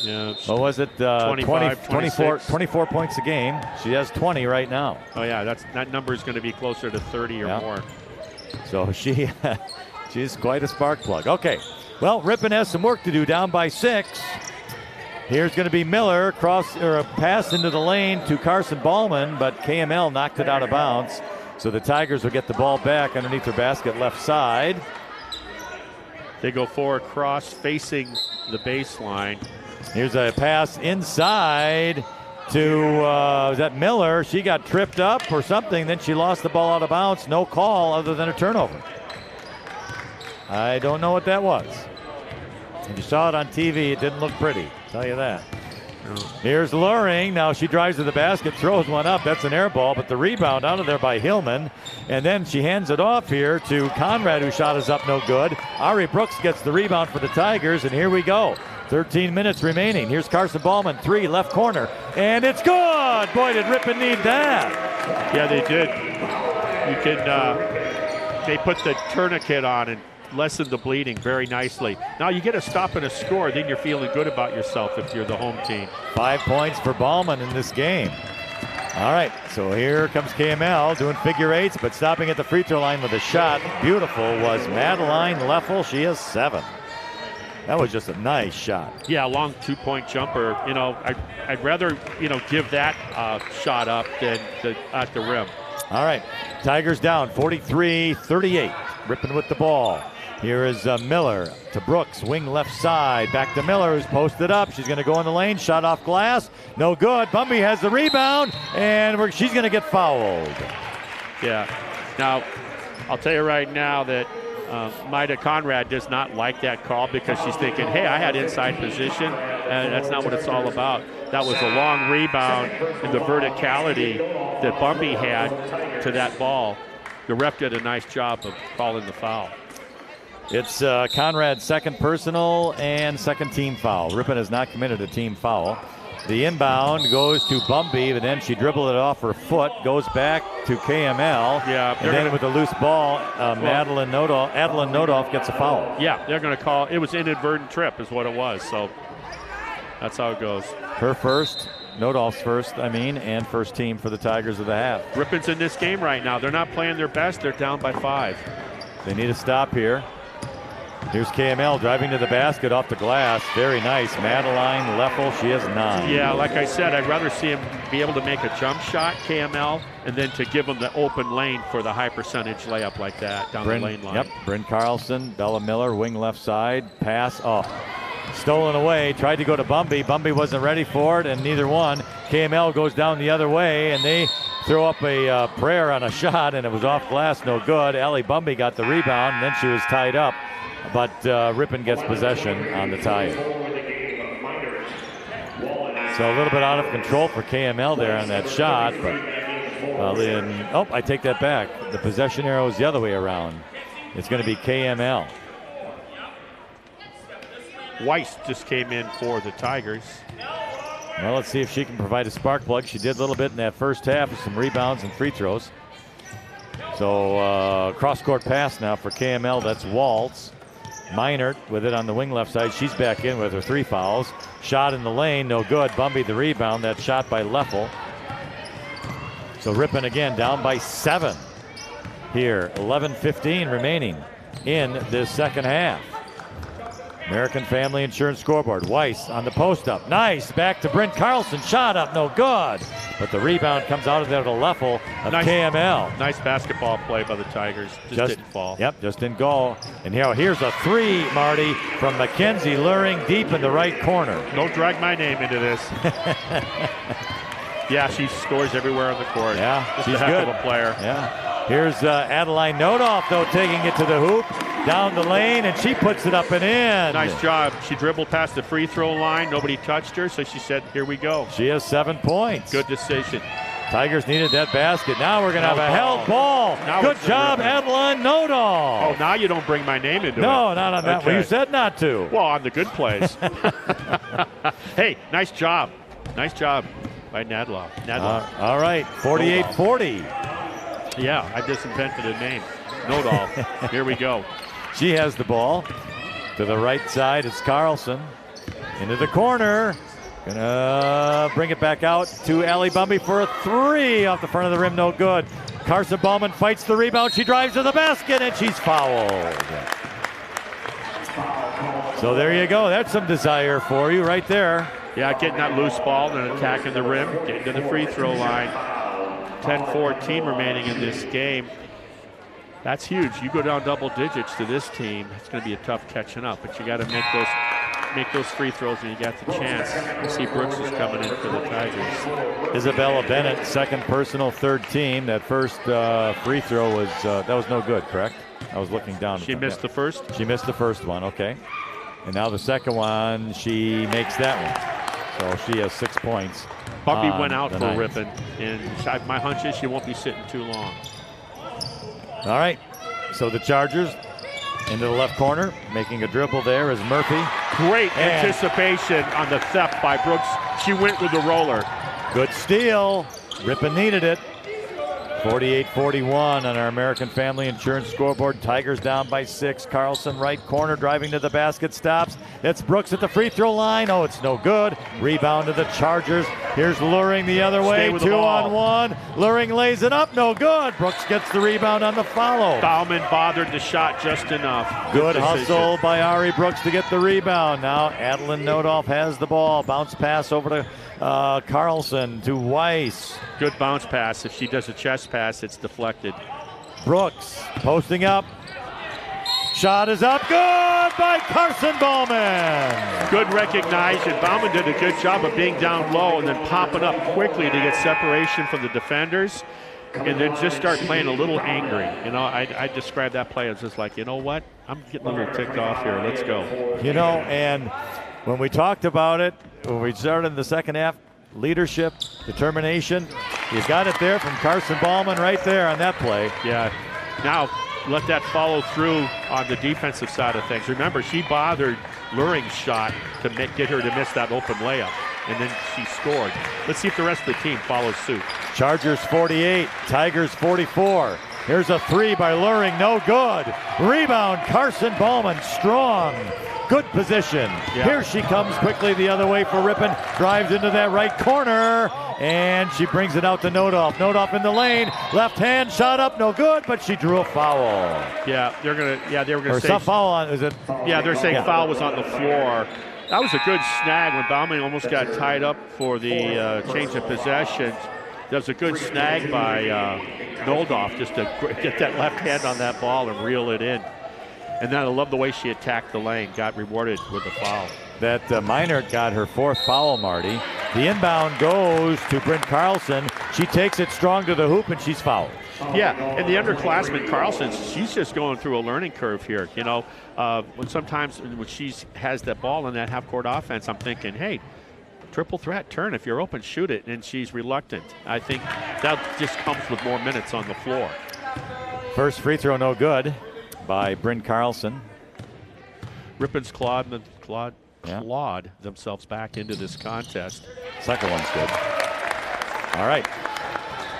what was it, 24 points a game. She has 20 right now. Oh, yeah, that number is going to be closer to 30 or more. So she's quite a spark plug. Okay, well, Ripon has some work to do, down by 6. Here's going to be Miller, a pass into the lane to Carson Ballman, but KML knocked it out of bounds. So the Tigers will get the ball back underneath their basket left side. They go forward, cross facing the baseline. Here's a pass inside to, is that Miller? She got tripped up or something, then she lost the ball out of bounds. No call other than a turnover. I don't know what that was. If you saw it on TV, it didn't look pretty, I'll tell you that. Here's Luring. Now she drives to the basket, throws one up. That's an air ball, but the rebound out of there by Hillman. And then she hands it off here to Conrad, who shot is up no good. Ari Brooks gets the rebound for the Tigers, and here we go. 13 minutes remaining. Here's Carson Ballman, 3, left corner, and it's good. Boy, did Ripon need that. Yeah, they did. They put the tourniquet on, and lessened the bleeding very nicely. Now you get a stop and a score, then you're feeling good about yourself if you're the home team. 5 points for Ballman in this game. All right, so here comes KML doing figure eights, but stopping at the free throw line with a shot. Beautiful was Madeline Leffel. She has 7. That was just a nice shot. Yeah, long 2-point jumper. You know, I'd rather, you know, give that shot up than at the rim. All right, Tigers down 43-38. Ripon with the ball. Here is Miller to Brooks, wing left side. Back to Miller, who's posted up. She's going to go in the lane. Shot off glass. No good. Bumby has the rebound, and she's going to get fouled. Yeah. Now, I'll tell you right now that Maida Conrad does not like that call because she's thinking, hey, I had inside position, and that's not what it's all about. That was a long rebound and the verticality that Bumby had to that ball. The ref did a nice job of calling the foul. It's Conrad's second personal and second team foul. Ripon has not committed a team foul. The inbound goes to Bumby, but then she dribbled it off her foot, goes back to KML. Yeah, and then with a loose ball, Adeline Nodoff gets a foul. Yeah, they're going to call it was inadvertent trip is what it was. So that's how it goes. Her first, Nodoff's first, and first team for the Tigers of the half. Ripon's in this game right now. They're not playing their best. They're down by 5. They need a stop here. Here's KML driving to the basket off the glass. Very nice. Madeline Leffel, she has 9. Yeah, like I said, I'd rather see him be able to make a jump shot, KML, and then to give him the open lane for the high percentage layup like that down the lane line. Yep, Bryn Carlson, Bella Miller, wing left side, pass. Oh, stolen away. Tried to go to Bumby. Bumby wasn't ready for it, and neither one. KML goes down the other way, and they throw up a prayer on a shot, and it was off glass, no good. Allie Bumby got the rebound, and then she was tied up. But Ripon gets possession on the tie. So a little bit out of control for KML there on that shot. But I take that back. The possession arrow is the other way around. It's going to be KML. Weiss just came in for the Tigers. Well, let's see if she can provide a spark plug. She did a little bit in that first half with some rebounds and free throws. So cross-court pass now for KML. That's Waltz. Meinert with it on the wing left side. She's back in with her 3 fouls. Shot in the lane, no good. Bumby the rebound. That shot by Leffel. So Ripon again down by 7 here. 11:15 remaining in this second half. American Family Insurance scoreboard. Weiss on the post up. Nice. Back to Bryn Carlson. Shot up, no good. But the rebound comes out of there to Leffel of KML. Nice basketball play by the Tigers. Just didn't fall. Yep, just didn't go. And here's a 3, Marty, from Mackenzie Luring deep in the right corner. Don't drag my name into this. Yeah, she scores everywhere on the court. Yeah, just she's a heck good. of a player. Yeah. Here's Adeline Nodoff, though, taking it to the hoop. Down the lane, and she puts it up and in. Nice job. She dribbled past the free throw line. Nobody touched her, so she said, here we go. She has 7 points. Good decision. Tigers needed that basket. Now we're going to have a held ball. Good job, Adeline Nodoff. Oh, now you don't bring my name into it. No, not on that. Okay. Well, you said not to. Well, on the good plays. Hey, nice job. Nice job by Nadloff. All right, 48-40. Yeah, I just invented a name. Nodoff. Here we go. She has the ball. To the right side, it's Carlson. Into the corner. Gonna bring it back out to Allie Bumby for a 3 off the front of the rim, no good. Carson Ballman fights the rebound. She drives to the basket, and she's fouled. So there you go. That's some desire for you right there. Yeah, getting that loose ball and attacking the rim, getting to the free throw line. 10-14 remaining in this game. That's huge. You go down double digits to this team, it's going to be a tough catching up. But you got to make those free throws, and you got the chance. You see Brooks is coming in for the Tigers. Isabella Bennett, second personal, third team. That first free throw was no good, correct? I was looking down. She missed the first? She missed the first one, okay. And now the second one, she makes that one. So she has 6 points. Bumby went out for Ripon, and my hunch is she won't be sitting too long. All right, so the Chargers into the left corner, making a dribble there is Murphy. Great anticipation on the theft by Brooks. She went with the roller. Good steal. Ripon needed it. 48-41 on our American Family Insurance scoreboard. Tigers down by 6. Carlson right corner driving to the basket, stops. It's Brooks at the free throw line. Oh, it's no good. Rebound to the Chargers. Here's Luring the other way. 2 on 1. Luring lays it up. No good. Brooks gets the rebound on the follow. Bauman bothered the shot just enough. Good hustle by Ari Brooks to get the rebound. Now Adeline Nodolf has the ball. Bounce pass over to Carlson to Weiss. Good bounce pass. If she does a chest pass, it's deflected. Brooks posting up. Shot is up. Good by Carson Bauman. Good recognition. Bauman did a good job of being down low and then popping up quickly to get separation from the defenders and then just start playing a little angry. You know, I describe that play as just like, you know what? I'm getting a little ticked off here. Let's go. You know, and when we talked about it, when we started in the second half, leadership, determination, you got it there from Carson Bauman right there on that play. Yeah. Now, let that follow through on the defensive side of things. Remember, she bothered Luring's shot to get her to miss that open layup, and then she scored. Let's see if the rest of the team follows suit. Chargers 48, Tigers 44. Here's a 3 by Luring, no good. Rebound, Carson Bauman, strong. Good position. Yeah. Here she comes quickly the other way for Ripon. Drives into that right corner, and she brings it out to Nodolf. Nodolf in the lane. Left hand shot up, no good, but she drew a foul. Yeah, they were gonna say some foul on. Is it? Yeah, they're saying foul was on the floor. That was a good snag when Bauman almost got tied up for the change of possession. That was a good snag by Nodolf just to get that left hand on that ball and reel it in. And then I love the way she attacked the lane, got rewarded with the foul. That Minert got her 4th foul, Marty. The inbound goes to Bryn Carlson. She takes it strong to the hoop, and she's fouled. Yeah, and the underclassman Carlson, she's just going through a learning curve here. You know, when she has that ball in that half-court offense, I'm thinking, hey, triple threat, turn. If you're open, shoot it. And she's reluctant. I think that just comes with more minutes on the floor. First free throw, no good by Bryn Carlson. Ripon's clawed themselves back into this contest. Second one's good. All right.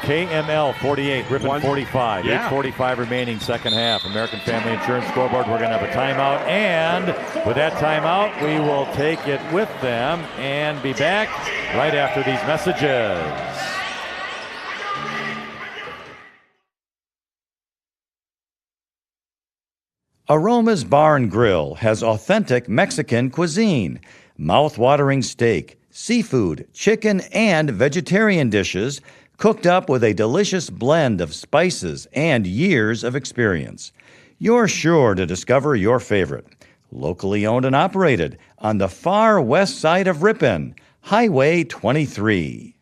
KML 48, Ripon 45. Yeah. 8:45 remaining second half. American Family Insurance scoreboard. We're going to have a timeout. And with that timeout, we will take it with them and be back right after these messages. Aroma's Bar and Grill has authentic Mexican cuisine, mouth-watering steak, seafood, chicken, and vegetarian dishes cooked up with a delicious blend of spices and years of experience. You're sure to discover your favorite. Locally owned and operated on the far west side of Ripon, Highway 23.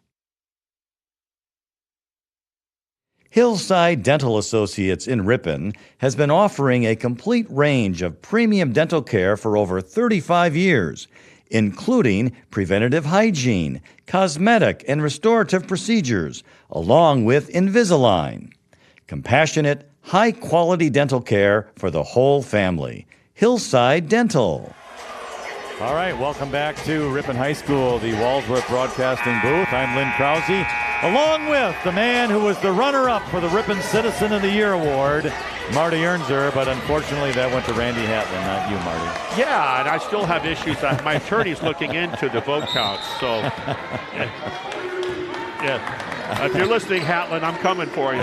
Hillside Dental Associates in Ripon has been offering a complete range of premium dental care for over 35 years, including preventative hygiene, cosmetic and restorative procedures, along with Invisalign. Compassionate, high-quality dental care for the whole family. Hillside Dental. All right, welcome back to Ripon High School, the Walsworth Broadcasting booth. I'm Lynn Krause, along with the man who was the runner-up for the Ripon Citizen of the Year Award, Marty Ernser, but unfortunately that went to Randy Hatlin, not you, Marty. Yeah, and I still have issues. My attorney's looking into the vote counts, so yeah. If you're listening, Hatlin, I'm coming for you.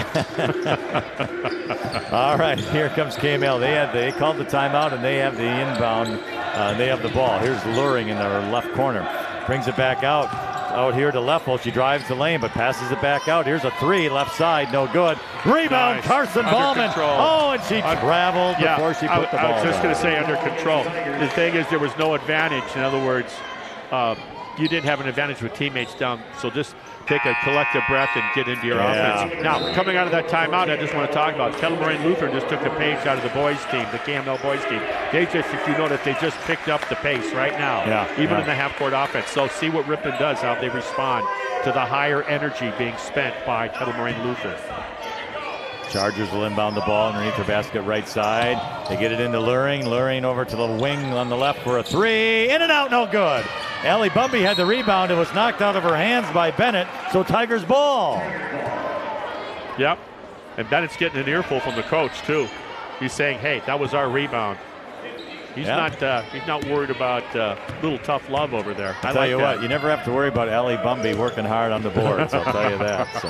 All right, here comes KML. They called the timeout, and they have the inbound. They have the ball. Here's Luring in their left corner. Brings it back out here to Leffel. She drives the lane, but passes it back out. Here's a 3, left side, no good. Rebound, nice. Carson Bauman. Oh, and she traveled before she put the ball I was just down. going to say under control. The thing is, there was no advantage. In other words, you didn't have an advantage with teammates down, so just take a collective breath and get into your offense. Now, coming out of that timeout, I just want to talk about Kettle Moraine Lutheran just took a page out of the boys team, the KML boys team. They just, if you notice, they just picked up the pace right now, even in the half-court offense. So see what Ripon does, how they respond to the higher energy being spent by Kettle Moraine Lutheran. Chargers will inbound the ball underneath her basket right side. They get it into Luring. Luring over to the wing on the left for a 3. In and out, no good. Allie Bumby had the rebound. It was knocked out of her hands by Bennett, so Tigers ball. Yep. And Bennett's getting an earful from the coach, too. He's saying, hey, that was our rebound. He's not worried about little tough love over there. I'll tell you what, you never have to worry about Allie Bumby working hard on the boards. I'll tell you that. So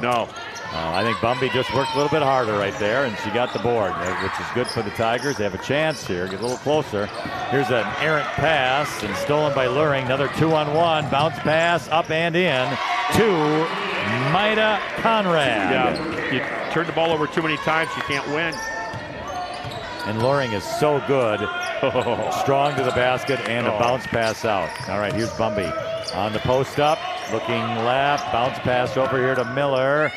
no. I think Bumby just worked a little bit harder right there, and she got the board, which is good for the Tigers. They have a chance here. Get a little closer. Here's an errant pass, and stolen by Luring. Another 2-on-1. Bounce pass, up and in to Maida Conrad. Yeah, you turn the ball over too many times, you can't win. And Luring is so good. Strong to the basket and a bounce pass out. All right, here's Bumby on the post up. Looking left. Bounce pass over here to Miller.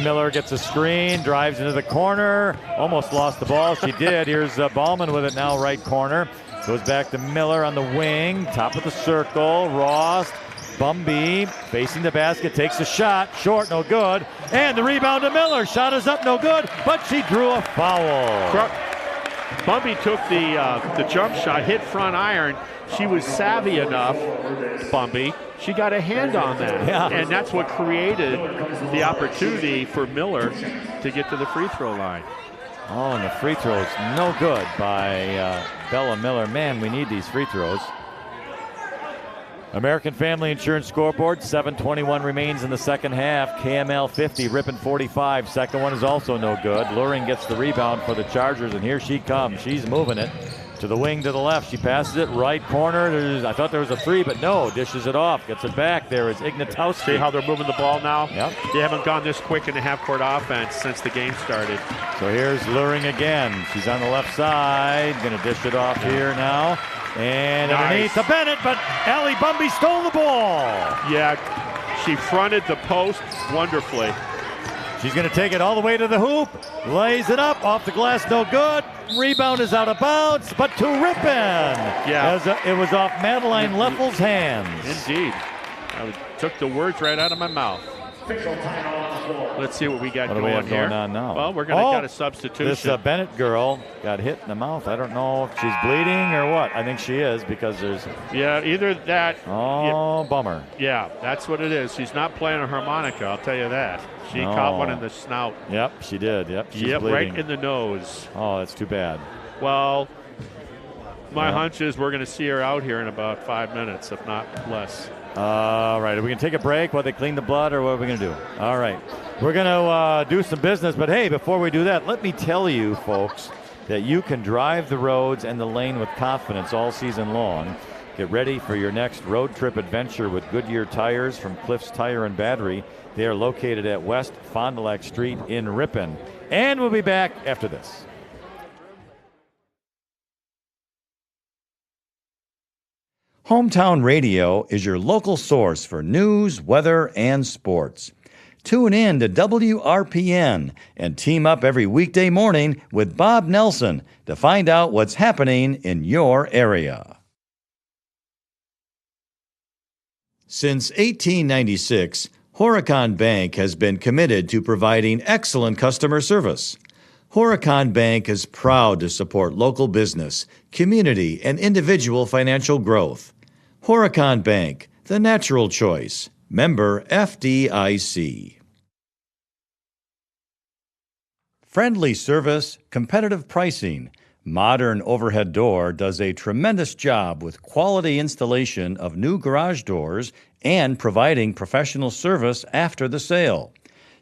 Miller gets a screen, drives into the corner. Almost lost the ball. She did. Here's Ballman with it now, right corner. Goes back to Miller on the wing. Top of the circle. Ross. Bumby facing the basket, takes a shot, short, no good. And the rebound to Miller. Shot is up, no good, but she drew a foul. Bumby took the jump shot, hit front iron. She was savvy enough, Bumby. She got a hand on that. Yeah. And that's what created the opportunity for Miller to get to the free throw line. Oh, and the free throws no good by Bella Miller. Man, we need these free throws. American Family Insurance scoreboard, 7:21 remains in the second half. KML 50, Ripon 45. Second one is also no good. Luring gets the rebound for the Chargers, and here she comes. She's moving it to the wing to the left. She passes it right corner. I thought there was a three, but no. Dishes it off. Gets it back. There is Ignatowski. See how they're moving the ball now? Yep. They haven't gone this quick in the half-court offense since the game started. So here's Luring again. She's on the left side. Going to dish it off here now. And underneath to Bennett, but Allie Bumby stole the ball. Yeah, she fronted the post wonderfully. She's going to take it all the way to the hoop. Lays it up, off the glass, no good. Rebound is out of bounds, but to Ripon. Yeah. As it was off Madeline Leffel's hands. Indeed. I took the words right out of my mouth. Let's see what we got going here. Going on now? Well, we're going to get a substitution. This Bennett girl got hit in the mouth. I don't know if she's bleeding or what. I think she is because there's... Yeah, either that... Oh, bummer. Yeah, that's what it is. She's not playing a harmonica, I'll tell you that. She caught one in the snout. Yep, she did. Yep, she's bleeding. Right in the nose. Oh, that's too bad. Well, my hunch is we're going to see her out here in about 5 minutes, if not less. All right, are we going to take a break while they clean the blood, or what are we going to do? All right, we're going to do some business, but hey, before we do that, let me tell you, folks, that you can drive the roads and the lane with confidence all season long. Get ready for your next road trip adventure with Goodyear tires from Cliffs Tire and Battery. They are located at West Fond du Lac Street in Ripon. And we'll be back after this. Hometown Radio is your local source for news, weather, and sports. Tune in to WRPN and team up every weekday morning with Bob Nelson to find out what's happening in your area. Since 1896, Horicon Bank has been committed to providing excellent customer service. Horicon Bank is proud to support local business, community, and individual financial growth. Horicon Bank, the natural choice. Member FDIC. Friendly service, competitive pricing. Modern Overhead Door does a tremendous job with quality installation of new garage doors and providing professional service after the sale.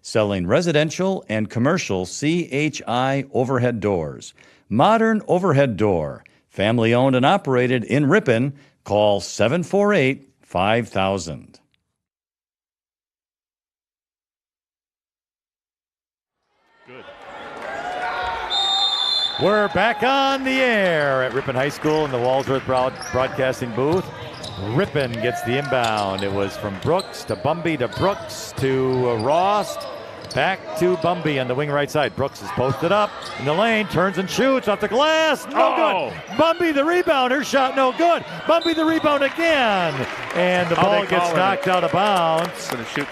Selling residential and commercial CHI overhead doors. Modern Overhead Door, family owned and operated in Ripon. Call 748-5000. Good. We're back on the air at Ripon High School in the Walsworth Broadcasting booth. Ripon gets the inbound. It was from Brooks to Bumby to Brooks to Ross. Back to Bumby on the wing right side. Brooks is posted up in the lane, turns and shoots off the glass. No good. Bumby the rebound. Her shot no good. Bumby the rebound again. And the ball gets knocked out of bounds.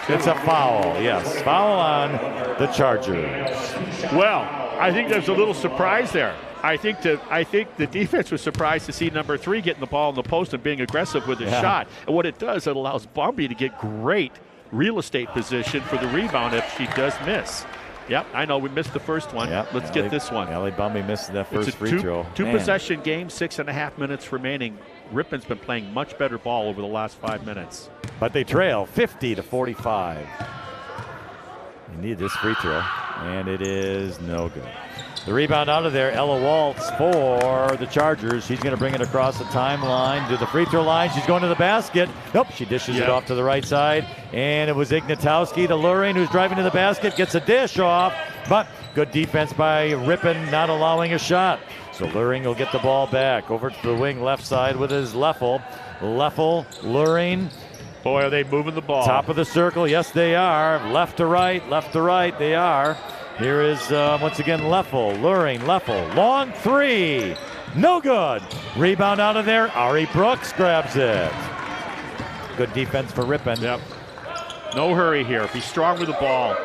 It's a foul. Yes, foul on the Chargers. Well, I think there's a little surprise there. I think the defense was surprised to see number 3 getting the ball in the post and being aggressive with his shot. And what it does, it allows Bumby to get great real estate position for the rebound if she does miss. Yep, I know. We missed the first one. Yep. Let's get this one. Ellie Bumby missed that first free throw. Two possession game, 6.5 minutes remaining. Ripon's been playing much better ball over the last 5 minutes. But they trail 50-45. They need this free throw, and it is no good. The rebound out of there, Ella Waltz for the Chargers. She's going to bring it across the timeline to the free throw line. She's going to the basket. Nope, she dishes it off to the right side. And it was Ignatowski to Luring, who's driving to the basket, gets a dish off. But good defense by Ripon, not allowing a shot. So Luring will get the ball back over to the wing left side with his Leffel. Leffel, Luring. Boy, are they moving the ball. Top of the circle, yes they are. Left to right, they are. Here is, once again, Leffel, Luring, Leffel. Long three, no good. Rebound out of there, Ari Brooks grabs it. Good defense for Ripon. Yep. No hurry here. Be strong with the ball.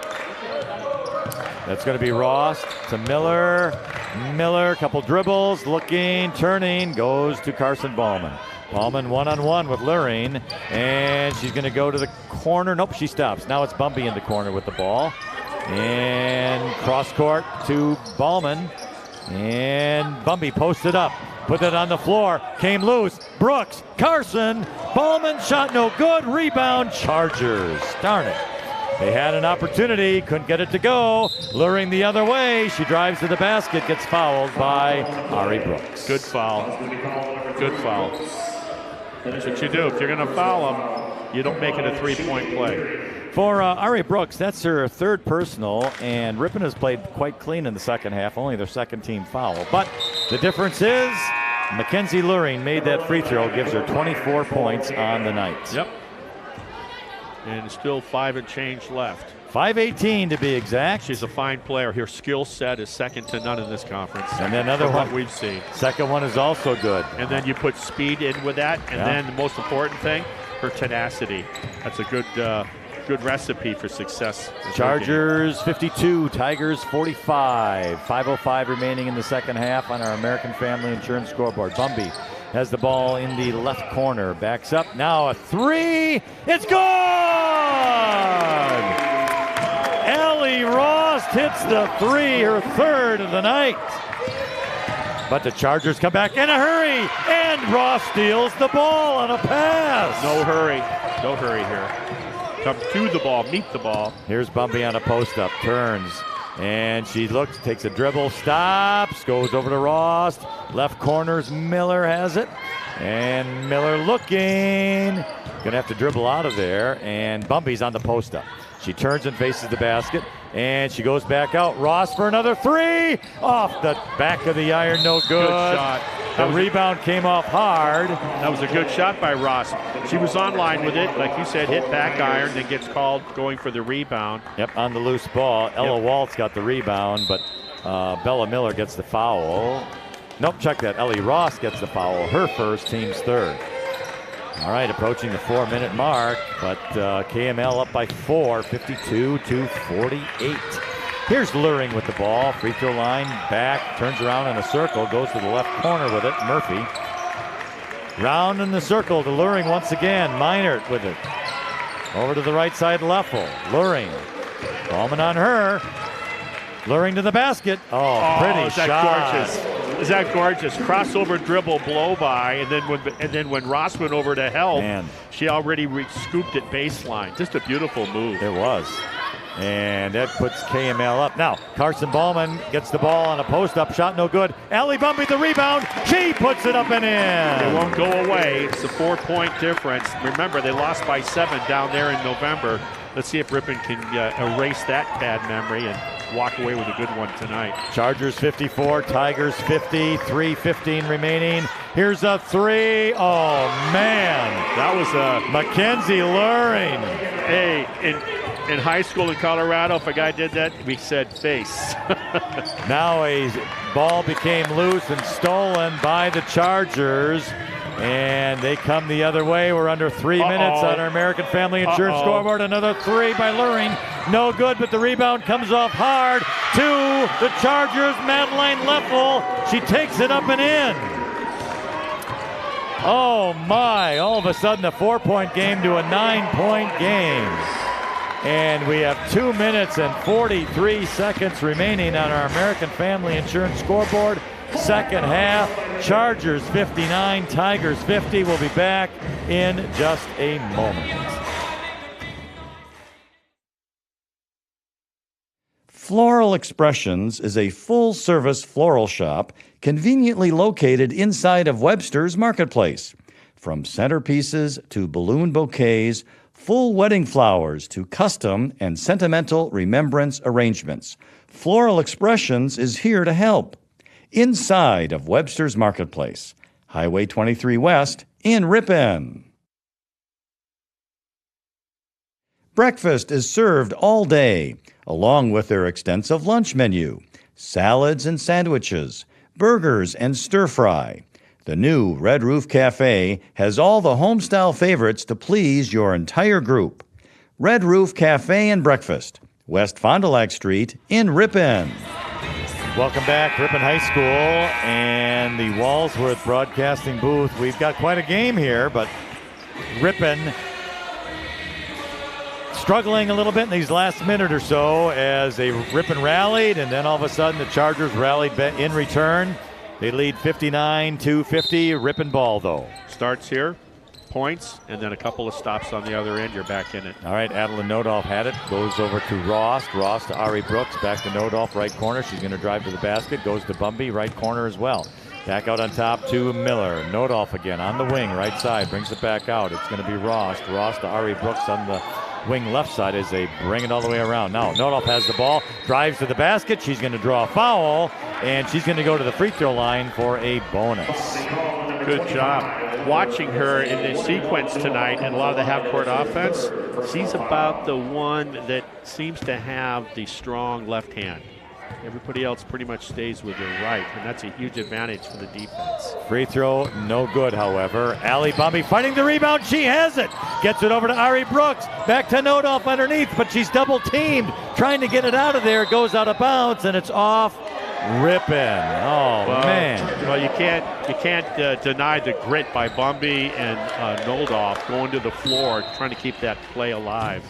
That's going to be Ross to Miller. Miller, couple dribbles, looking, turning, goes to Carson Ballman. Ballman one-on-one with Luring, and she's going to go to the corner. Nope, she stops. Now it's Bumby in the corner with the ball. And cross court to Ballman. And Bumby posted up. Put it on the floor. Came loose. Brooks. Carson. Ballman shot no good. Rebound. Chargers. Darn it. They had an opportunity. Couldn't get it to go. Luring the other way. She drives to the basket. Gets fouled by Ari Brooks. Good foul. Good foul. That's what you do. If you're going to foul them, you don't make it a three-point play. For Ari Brooks, that's her third personal, and Ripon has played quite clean in the second half, only their second team foul. But the difference is Mackenzie Luring made that free throw, gives her 24 points on the night. Yep. And still 5 and change left. 5:18 to be exact. She's a fine player. Her skill set is second to none in this conference. And then another one we've seen. Second one is also good. And then you put speed in with that, and then the most important thing, her tenacity. That's a good recipe for success. Chargers 52, Tigers 45. 5:05 remaining in the second half on our American Family Insurance scoreboard. Bumby has the ball in the left corner, backs up, now a three, it's good! Ellie Ross hits the three, her third of the night. But the Chargers come back in a hurry, and Ross steals the ball on a pass. No hurry here. Come to the ball, meet the ball. Here's Bumby on a post-up, turns, and she looks, takes a dribble, stops, goes over to Ross. Left corners, Miller has it, and Miller looking. Gonna have to dribble out of there, and Bumby's on the post-up. She turns and faces the basket, and she goes back out. Ross for another three, off the back of the iron, no good. Good shot. The rebound came off hard. That was a good shot by Ross. She was on line with it, like you said, hit back iron, then gets called going for the rebound. Yep, on the loose ball. Ella Waltz got the rebound, but Bella Miller gets the foul. Nope, check that. Ellie Ross gets the foul, her first, team's third. All right, approaching the 4-minute mark, but KML up by 4, 52-48. Here's Luring with the ball, free throw line, back, turns around in a circle, goes to the left corner with it, Murphy. Round in the circle to Luring once again, Meinert with it. Over to the right side, Leffel, Luring. Ballman on her. Luring to the basket. Oh, pretty is that shot. Gorgeous. Is that gorgeous? Crossover dribble, blow by, and then when Ross went over to help, she already scooped it baseline. Just a beautiful move. It was. And that puts KML up. Now, Carson Ballman gets the ball on a post-up shot, no good. Allie Bumby the rebound. She puts it up and in. It won't go away. It's a 4-point difference. Remember, they lost by 7 down there in November. Let's see if Ripon can erase that bad memory and walk away with a good one tonight. Chargers 54, Tigers 50, 3:15 remaining. Here's a three. Oh, man. That was a Mackenzie Luring. Hey, in high school in Colorado, if a guy did that, we said face. Now a ball became loose and stolen by the Chargers. And they come the other way. We're under 3 minutes on our American Family Insurance scoreboard. Another three by Luring. No good, but the rebound comes off hard to the Chargers. Madeline Leffel. She takes it up and in. Oh, my. All of a sudden, a 4-point game to a 9-point game. And we have 2 minutes and 43 seconds remaining on our American Family Insurance scoreboard. Second half, Chargers 59, Tigers 50. We'll be back in just a moment. Floral Expressions is a full-service floral shop conveniently located inside of Webster's Marketplace. From centerpieces to balloon bouquets, full wedding flowers to custom and sentimental remembrance arrangements, Floral Expressions is here to help. Inside of Webster's Marketplace, Highway 23 West in Ripon. Breakfast is served all day, along with their extensive lunch menu, salads and sandwiches, burgers and stir-fry. The new Red Roof Cafe has all the home-style favorites to please your entire group. Red Roof Cafe and Breakfast, West Fond du Lac Street in Ripon. Welcome back, Ripon High School and the Walsworth Broadcasting booth. We've got quite a game here, but Ripon struggling a little bit in these last minute or so as they Ripon rallied, and then all of a sudden the Chargers rallied in return. They lead 59-50. Ripon ball, though. Starts here, points, and then a couple of stops on the other end. You're back in it. All right, Adeline Nodolf had it. Goes over to Ross. Ross to Ari Brooks. Back to Nodolf, right corner. She's going to drive to the basket. Goes to Bumby, right corner as well. Back out on top to Miller. Nodolf again on the wing, right side. Brings it back out. It's going to be Ross. Ross to Ari Brooks on the wing left side as they bring it all the way around. Now Nodolf has the ball. Drives to the basket. She's going to draw a foul. And she's going to go to the free throw line for a bonus. Good job. Watching her in this sequence tonight and a lot of the half-court offense, she's about the one that seems to have the strong left hand. Everybody else pretty much stays with their right, and that's a huge advantage for the defense. Free throw, no good, however. Allie Bumby fighting the rebound. She has it. Gets it over to Ari Brooks. Back to Nodolf underneath, but she's double-teamed. Trying to get it out of there. It goes out of bounds, and it's off Ripon. Oh, well, man. Well, you can't deny the grit by Bumby and Nodolf going to the floor, trying to keep that play alive.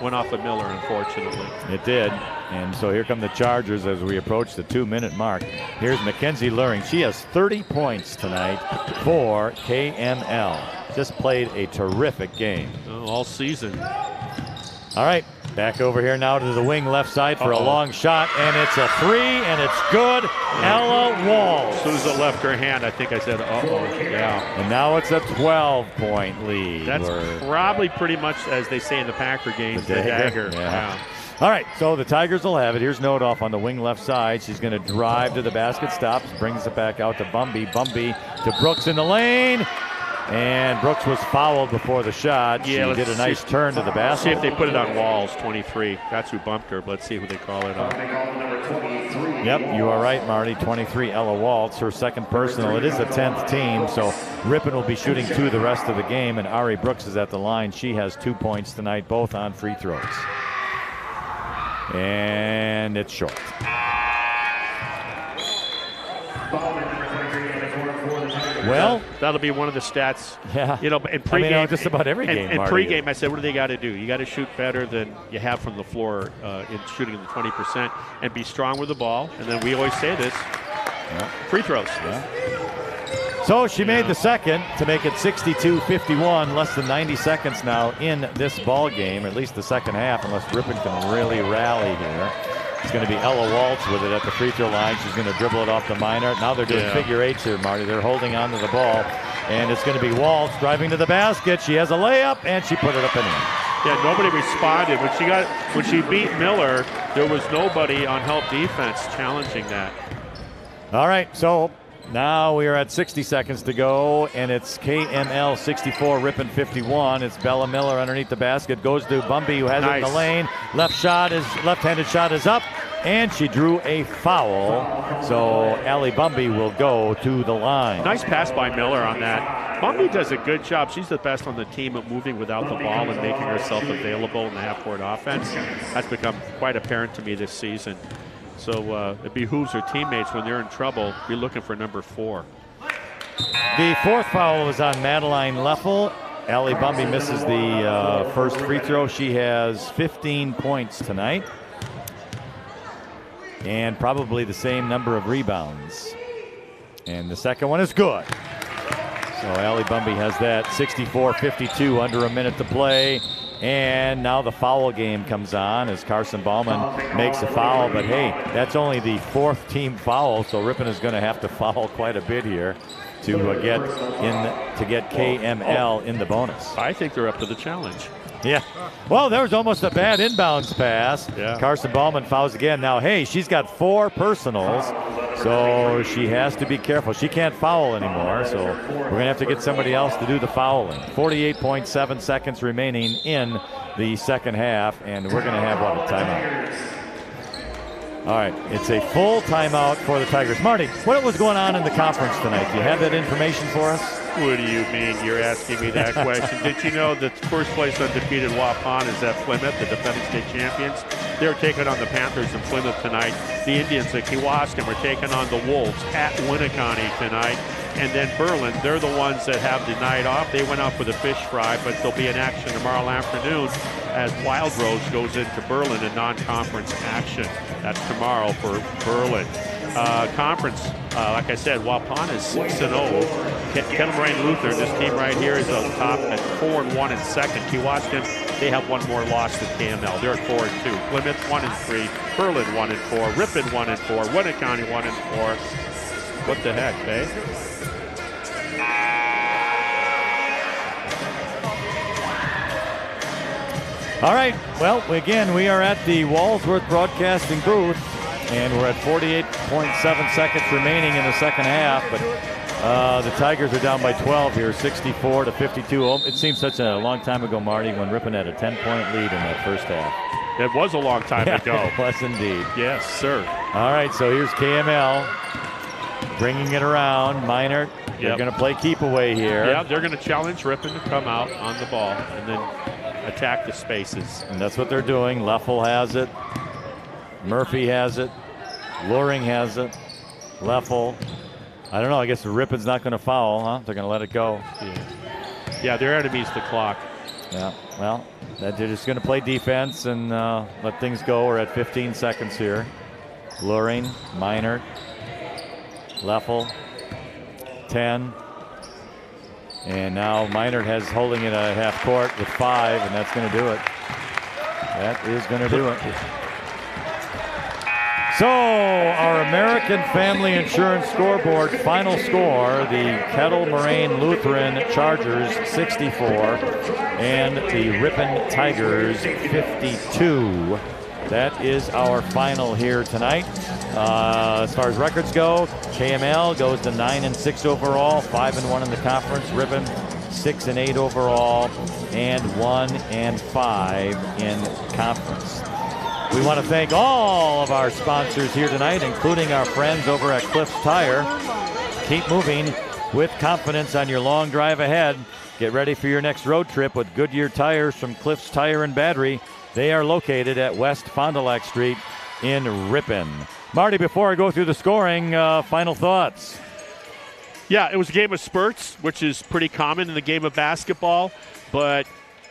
Went off of Miller, unfortunately. It did. And so here come the Chargers as we approach the 2-minute mark. Here's Mackenzie Luring. She has 30 points tonight for KML. Just played a terrific game. Oh, all season. All right. Back over here now to the wing left side for a long shot, and it's a three, and it's good. Ella Walls. As soon as it left her hand, I think I said, uh-oh, yeah. And now it's a 12-point lead. That's probably pretty much, as they say in the Packer games, the dagger. Yeah. All right, so the Tigers will have it. Here's Nodolf on the wing left side. She's going to drive to the basket, stops, brings it back out to Bumby. Bumby to Brooks in the lane. And Brooks was fouled before the shot. Yeah, she did a nice turn to the basket. See if they put it on Walls, 23. That's who bumped her, but let's see who they call it on. Yep, you are right, Marty. 23, Ella Waltz, her second personal. It is a 10th team, so Ripon will be shooting 2 the rest of the game, and Ari Brooks is at the line. She has 2 points tonight, both on free throws. And it's short. Well, that'll be one of the stats. Yeah. You know, in pregame, just about every game. In pregame, I said, what do they got to do? You got to shoot better than you have from the floor in shooting in the 20%, and be strong with the ball. And then we always say this: free throws. Yeah. So she made the second to make it 62-51. Less than 90 seconds now in this ball game, or at least the second half, unless Ripon can really rally here. It's going to be Ella Waltz with it at the free throw line. She's going to dribble it off to Minor. Now they're doing figure eights here, Marty. They're holding on to the ball. And it's going to be Waltz driving to the basket. She has a layup, and she put it up and in. Yeah, nobody responded. When she beat Miller, there was nobody on help defense challenging that. All right, so now we are at 60 seconds to go, and it's KML 64, Ripon 51. It's Bella Miller underneath the basket. Goes to Bumby, who has it in the lane. Left-handed shot is up, and she drew a foul. So Allie Bumby will go to the line. Nice pass by Miller on that. Bumby does a good job. She's the best on the team at moving without the ball and making herself available in the half-court offense. That's become quite apparent to me this season. So it behooves her teammates when they're in trouble, be looking for number 4. The fourth foul was on Madeline Leffel Allie Bumby misses the first free throw. She has 15 points tonight. And probably the same number of rebounds. And the second one is good. So Allie Bumby has that. 64-52, under a minute to play. And now the foul game comes on as Carson Bauman makes a foul. But hey, that's only the fourth team foul, so Ripon is going to have to foul quite a bit here to get KML in the bonus. I think they're up to the challenge. Yeah. Well, there was almost a bad inbounds pass. Yeah. Carson Bauman fouls again. Now, hey, she's got 4 personals, so she has to be careful. She can't foul anymore, so we're going to have to get somebody else to do the fouling. 48.7 seconds remaining in the second half, and we're going to have, a timeout. All right, it's a full timeout for the Tigers. Marty, what was going on in the conference tonight? Do you have that information for us? What do you mean you're asking me that question? Did you know that first place undefeated Waupun is at Plymouth, the defending state champions? They're taking on the Panthers in Plymouth tonight. The Indians at Kewaskum are taking on the Wolves at Winneconne tonight. And then Berlin, they're the ones that have the night off. They went off with a fish fry, but they'll be in action tomorrow afternoon as Wild Rose goes into Berlin in non-conference action. That's tomorrow for Berlin. Conference, like I said, Waupun is 6-0. Kettle Moraine Lutheran, this team right here, is on top at 4-1 in second. Kewaskum, they have one more loss than KML. They're at 4-2. Plymouth 1-3. Berlin 1-4. Ripon 1-4. Winneconne 1-4. What the heck, babe? All right, well, again, we are at the Walsworth Broadcasting booth, and we're at 48.7 seconds remaining in the second half, but the Tigers are down by 12 here, 64-52. Oh, it seems such a long time ago, Marty, when Ripon had a 10-point lead in that first half. It was a long time ago. It was indeed. Yes, sir. All right, so here's KML bringing it around. Minor, they're going to play keep away here. Yeah, they're going to challenge Ripon to come out on the ball and then attack the spaces. And that's what they're doing. Leffel has it. Murphy has it. Luring has it. Leffel. I don't know. I guess Ripon's not going to foul, huh? They're going to let it go. Yeah, their enemy's the clock. Yeah, well, they're just going to play defense and let things go. We're at 15 seconds here. Luring, Minor, Leffel, 10. And now Minor has holding it at half court with 5, and that's going to do it. That is going to do it. So our American Family Insurance scoreboard final score, the Kettle Moraine Lutheran Chargers 64 and the Ripon Tigers 52. That is our final here tonight. As far as records go, KML goes to 9-6 overall, 5-1 in the conference. Ripon 6-8 overall, and 1-5 in conference. We want to thank all of our sponsors here tonight, including our friends over at Cliff's Tire. Keep moving with confidence on your long drive ahead. Get ready for your next road trip with Goodyear tires from Cliff's Tire and Battery. They are located at West Fond du Lac Street in Ripon. Marty, before I go through the scoring, final thoughts. Yeah, it was a game of spurts, which is pretty common in the game of basketball. But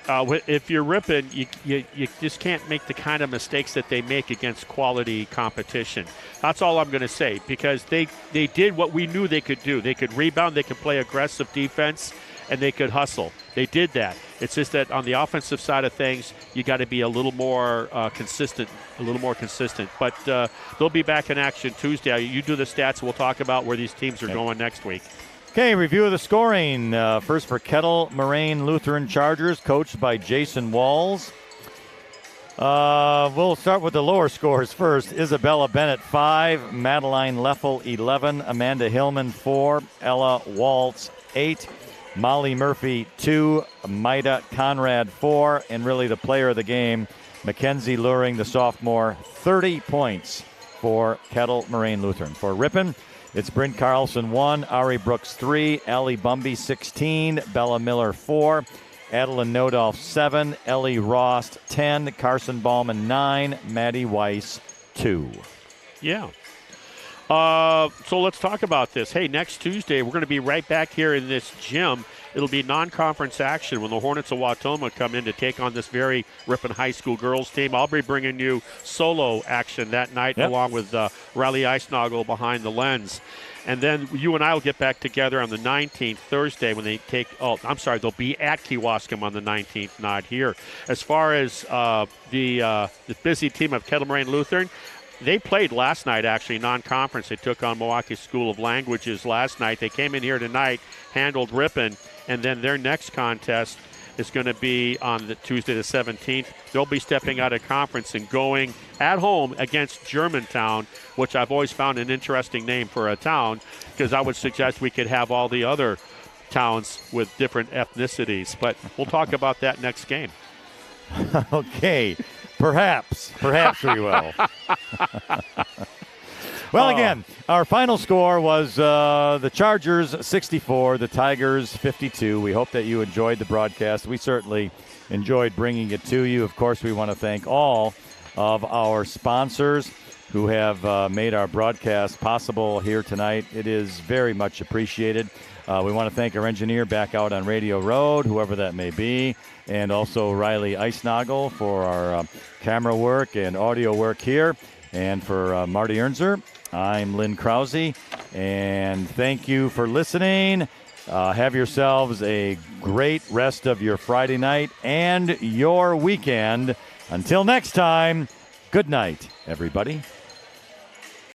if you're Ripon, you just can't make the kind of mistakes that they make against quality competition. That's all I'm going to say, because they did what we knew they could do. They could rebound, they could play aggressive defense, and they could hustle. They did that. It's just that on the offensive side of things, you got to be a little more consistent. But they'll be back in action Tuesday. You do the stats, and we'll talk about where these teams are going next week. Okay, review of the scoring. First for Kettle Moraine Lutheran Chargers, coached by Jason Walls. We'll start with the lower scores first. Isabella Bennett, 5. Madeline Leffel, 11. Amanda Hillman, 4. Ella Waltz, 8. Molly Murphy, 2. Maida Conrad, 4. And really the player of the game, Mackenzie Luring, the sophomore, 30 points for Kettle Moraine Lutheran. For Ripon, it's Bryn Carlson, 1. Ari Brooks, 3. Allie Bumby, 16. Bella Miller, 4. Adeline Nodolf, 7. Ellie Rost, 10. Carson Ballman, 9. Maddie Weiss, 2. Yeah. So let's talk about this. Hey, next Tuesday, we're going to be right back here in this gym it'll be non-conference action when the Hornets of Wautoma come in to take on this very Ripon High School girls team. I'll be bringing you solo action that night along with Riley Eisnagel behind the lens. And then you and I will get back together on the 19th, Thursday, when they take – they'll be at Kewaskum on the 19th, not here. As far as the busy team of Kettle Moraine Lutheran, they played last night, actually, non-conference. They took on Milwaukee School of Languages last night. They came in here tonight, handled Ripon, and then their next contest is going to be on the Tuesday the 17th. They'll be stepping out of conference and going at home against Germantown, which I've always found an interesting name for a town, because I would suggest we could have all the other towns with different ethnicities. But we'll talk about that next game. Okay. Perhaps we will. Well, again, our final score was the Chargers 64, the Tigers 52. We hope that you enjoyed the broadcast. We certainly enjoyed bringing it to you. Of course, we want to thank all of our sponsors who have made our broadcast possible here tonight. It is very much appreciated. We want to thank our engineer back out on Radio Road, whoever that may be, and also Riley Eisnagel for our camera work and audio work here. And for Marty Ernser, I'm Lynn Krause, and thank you for listening. Have yourselves a great rest of your Friday night and your weekend. Until next time, good night, everybody.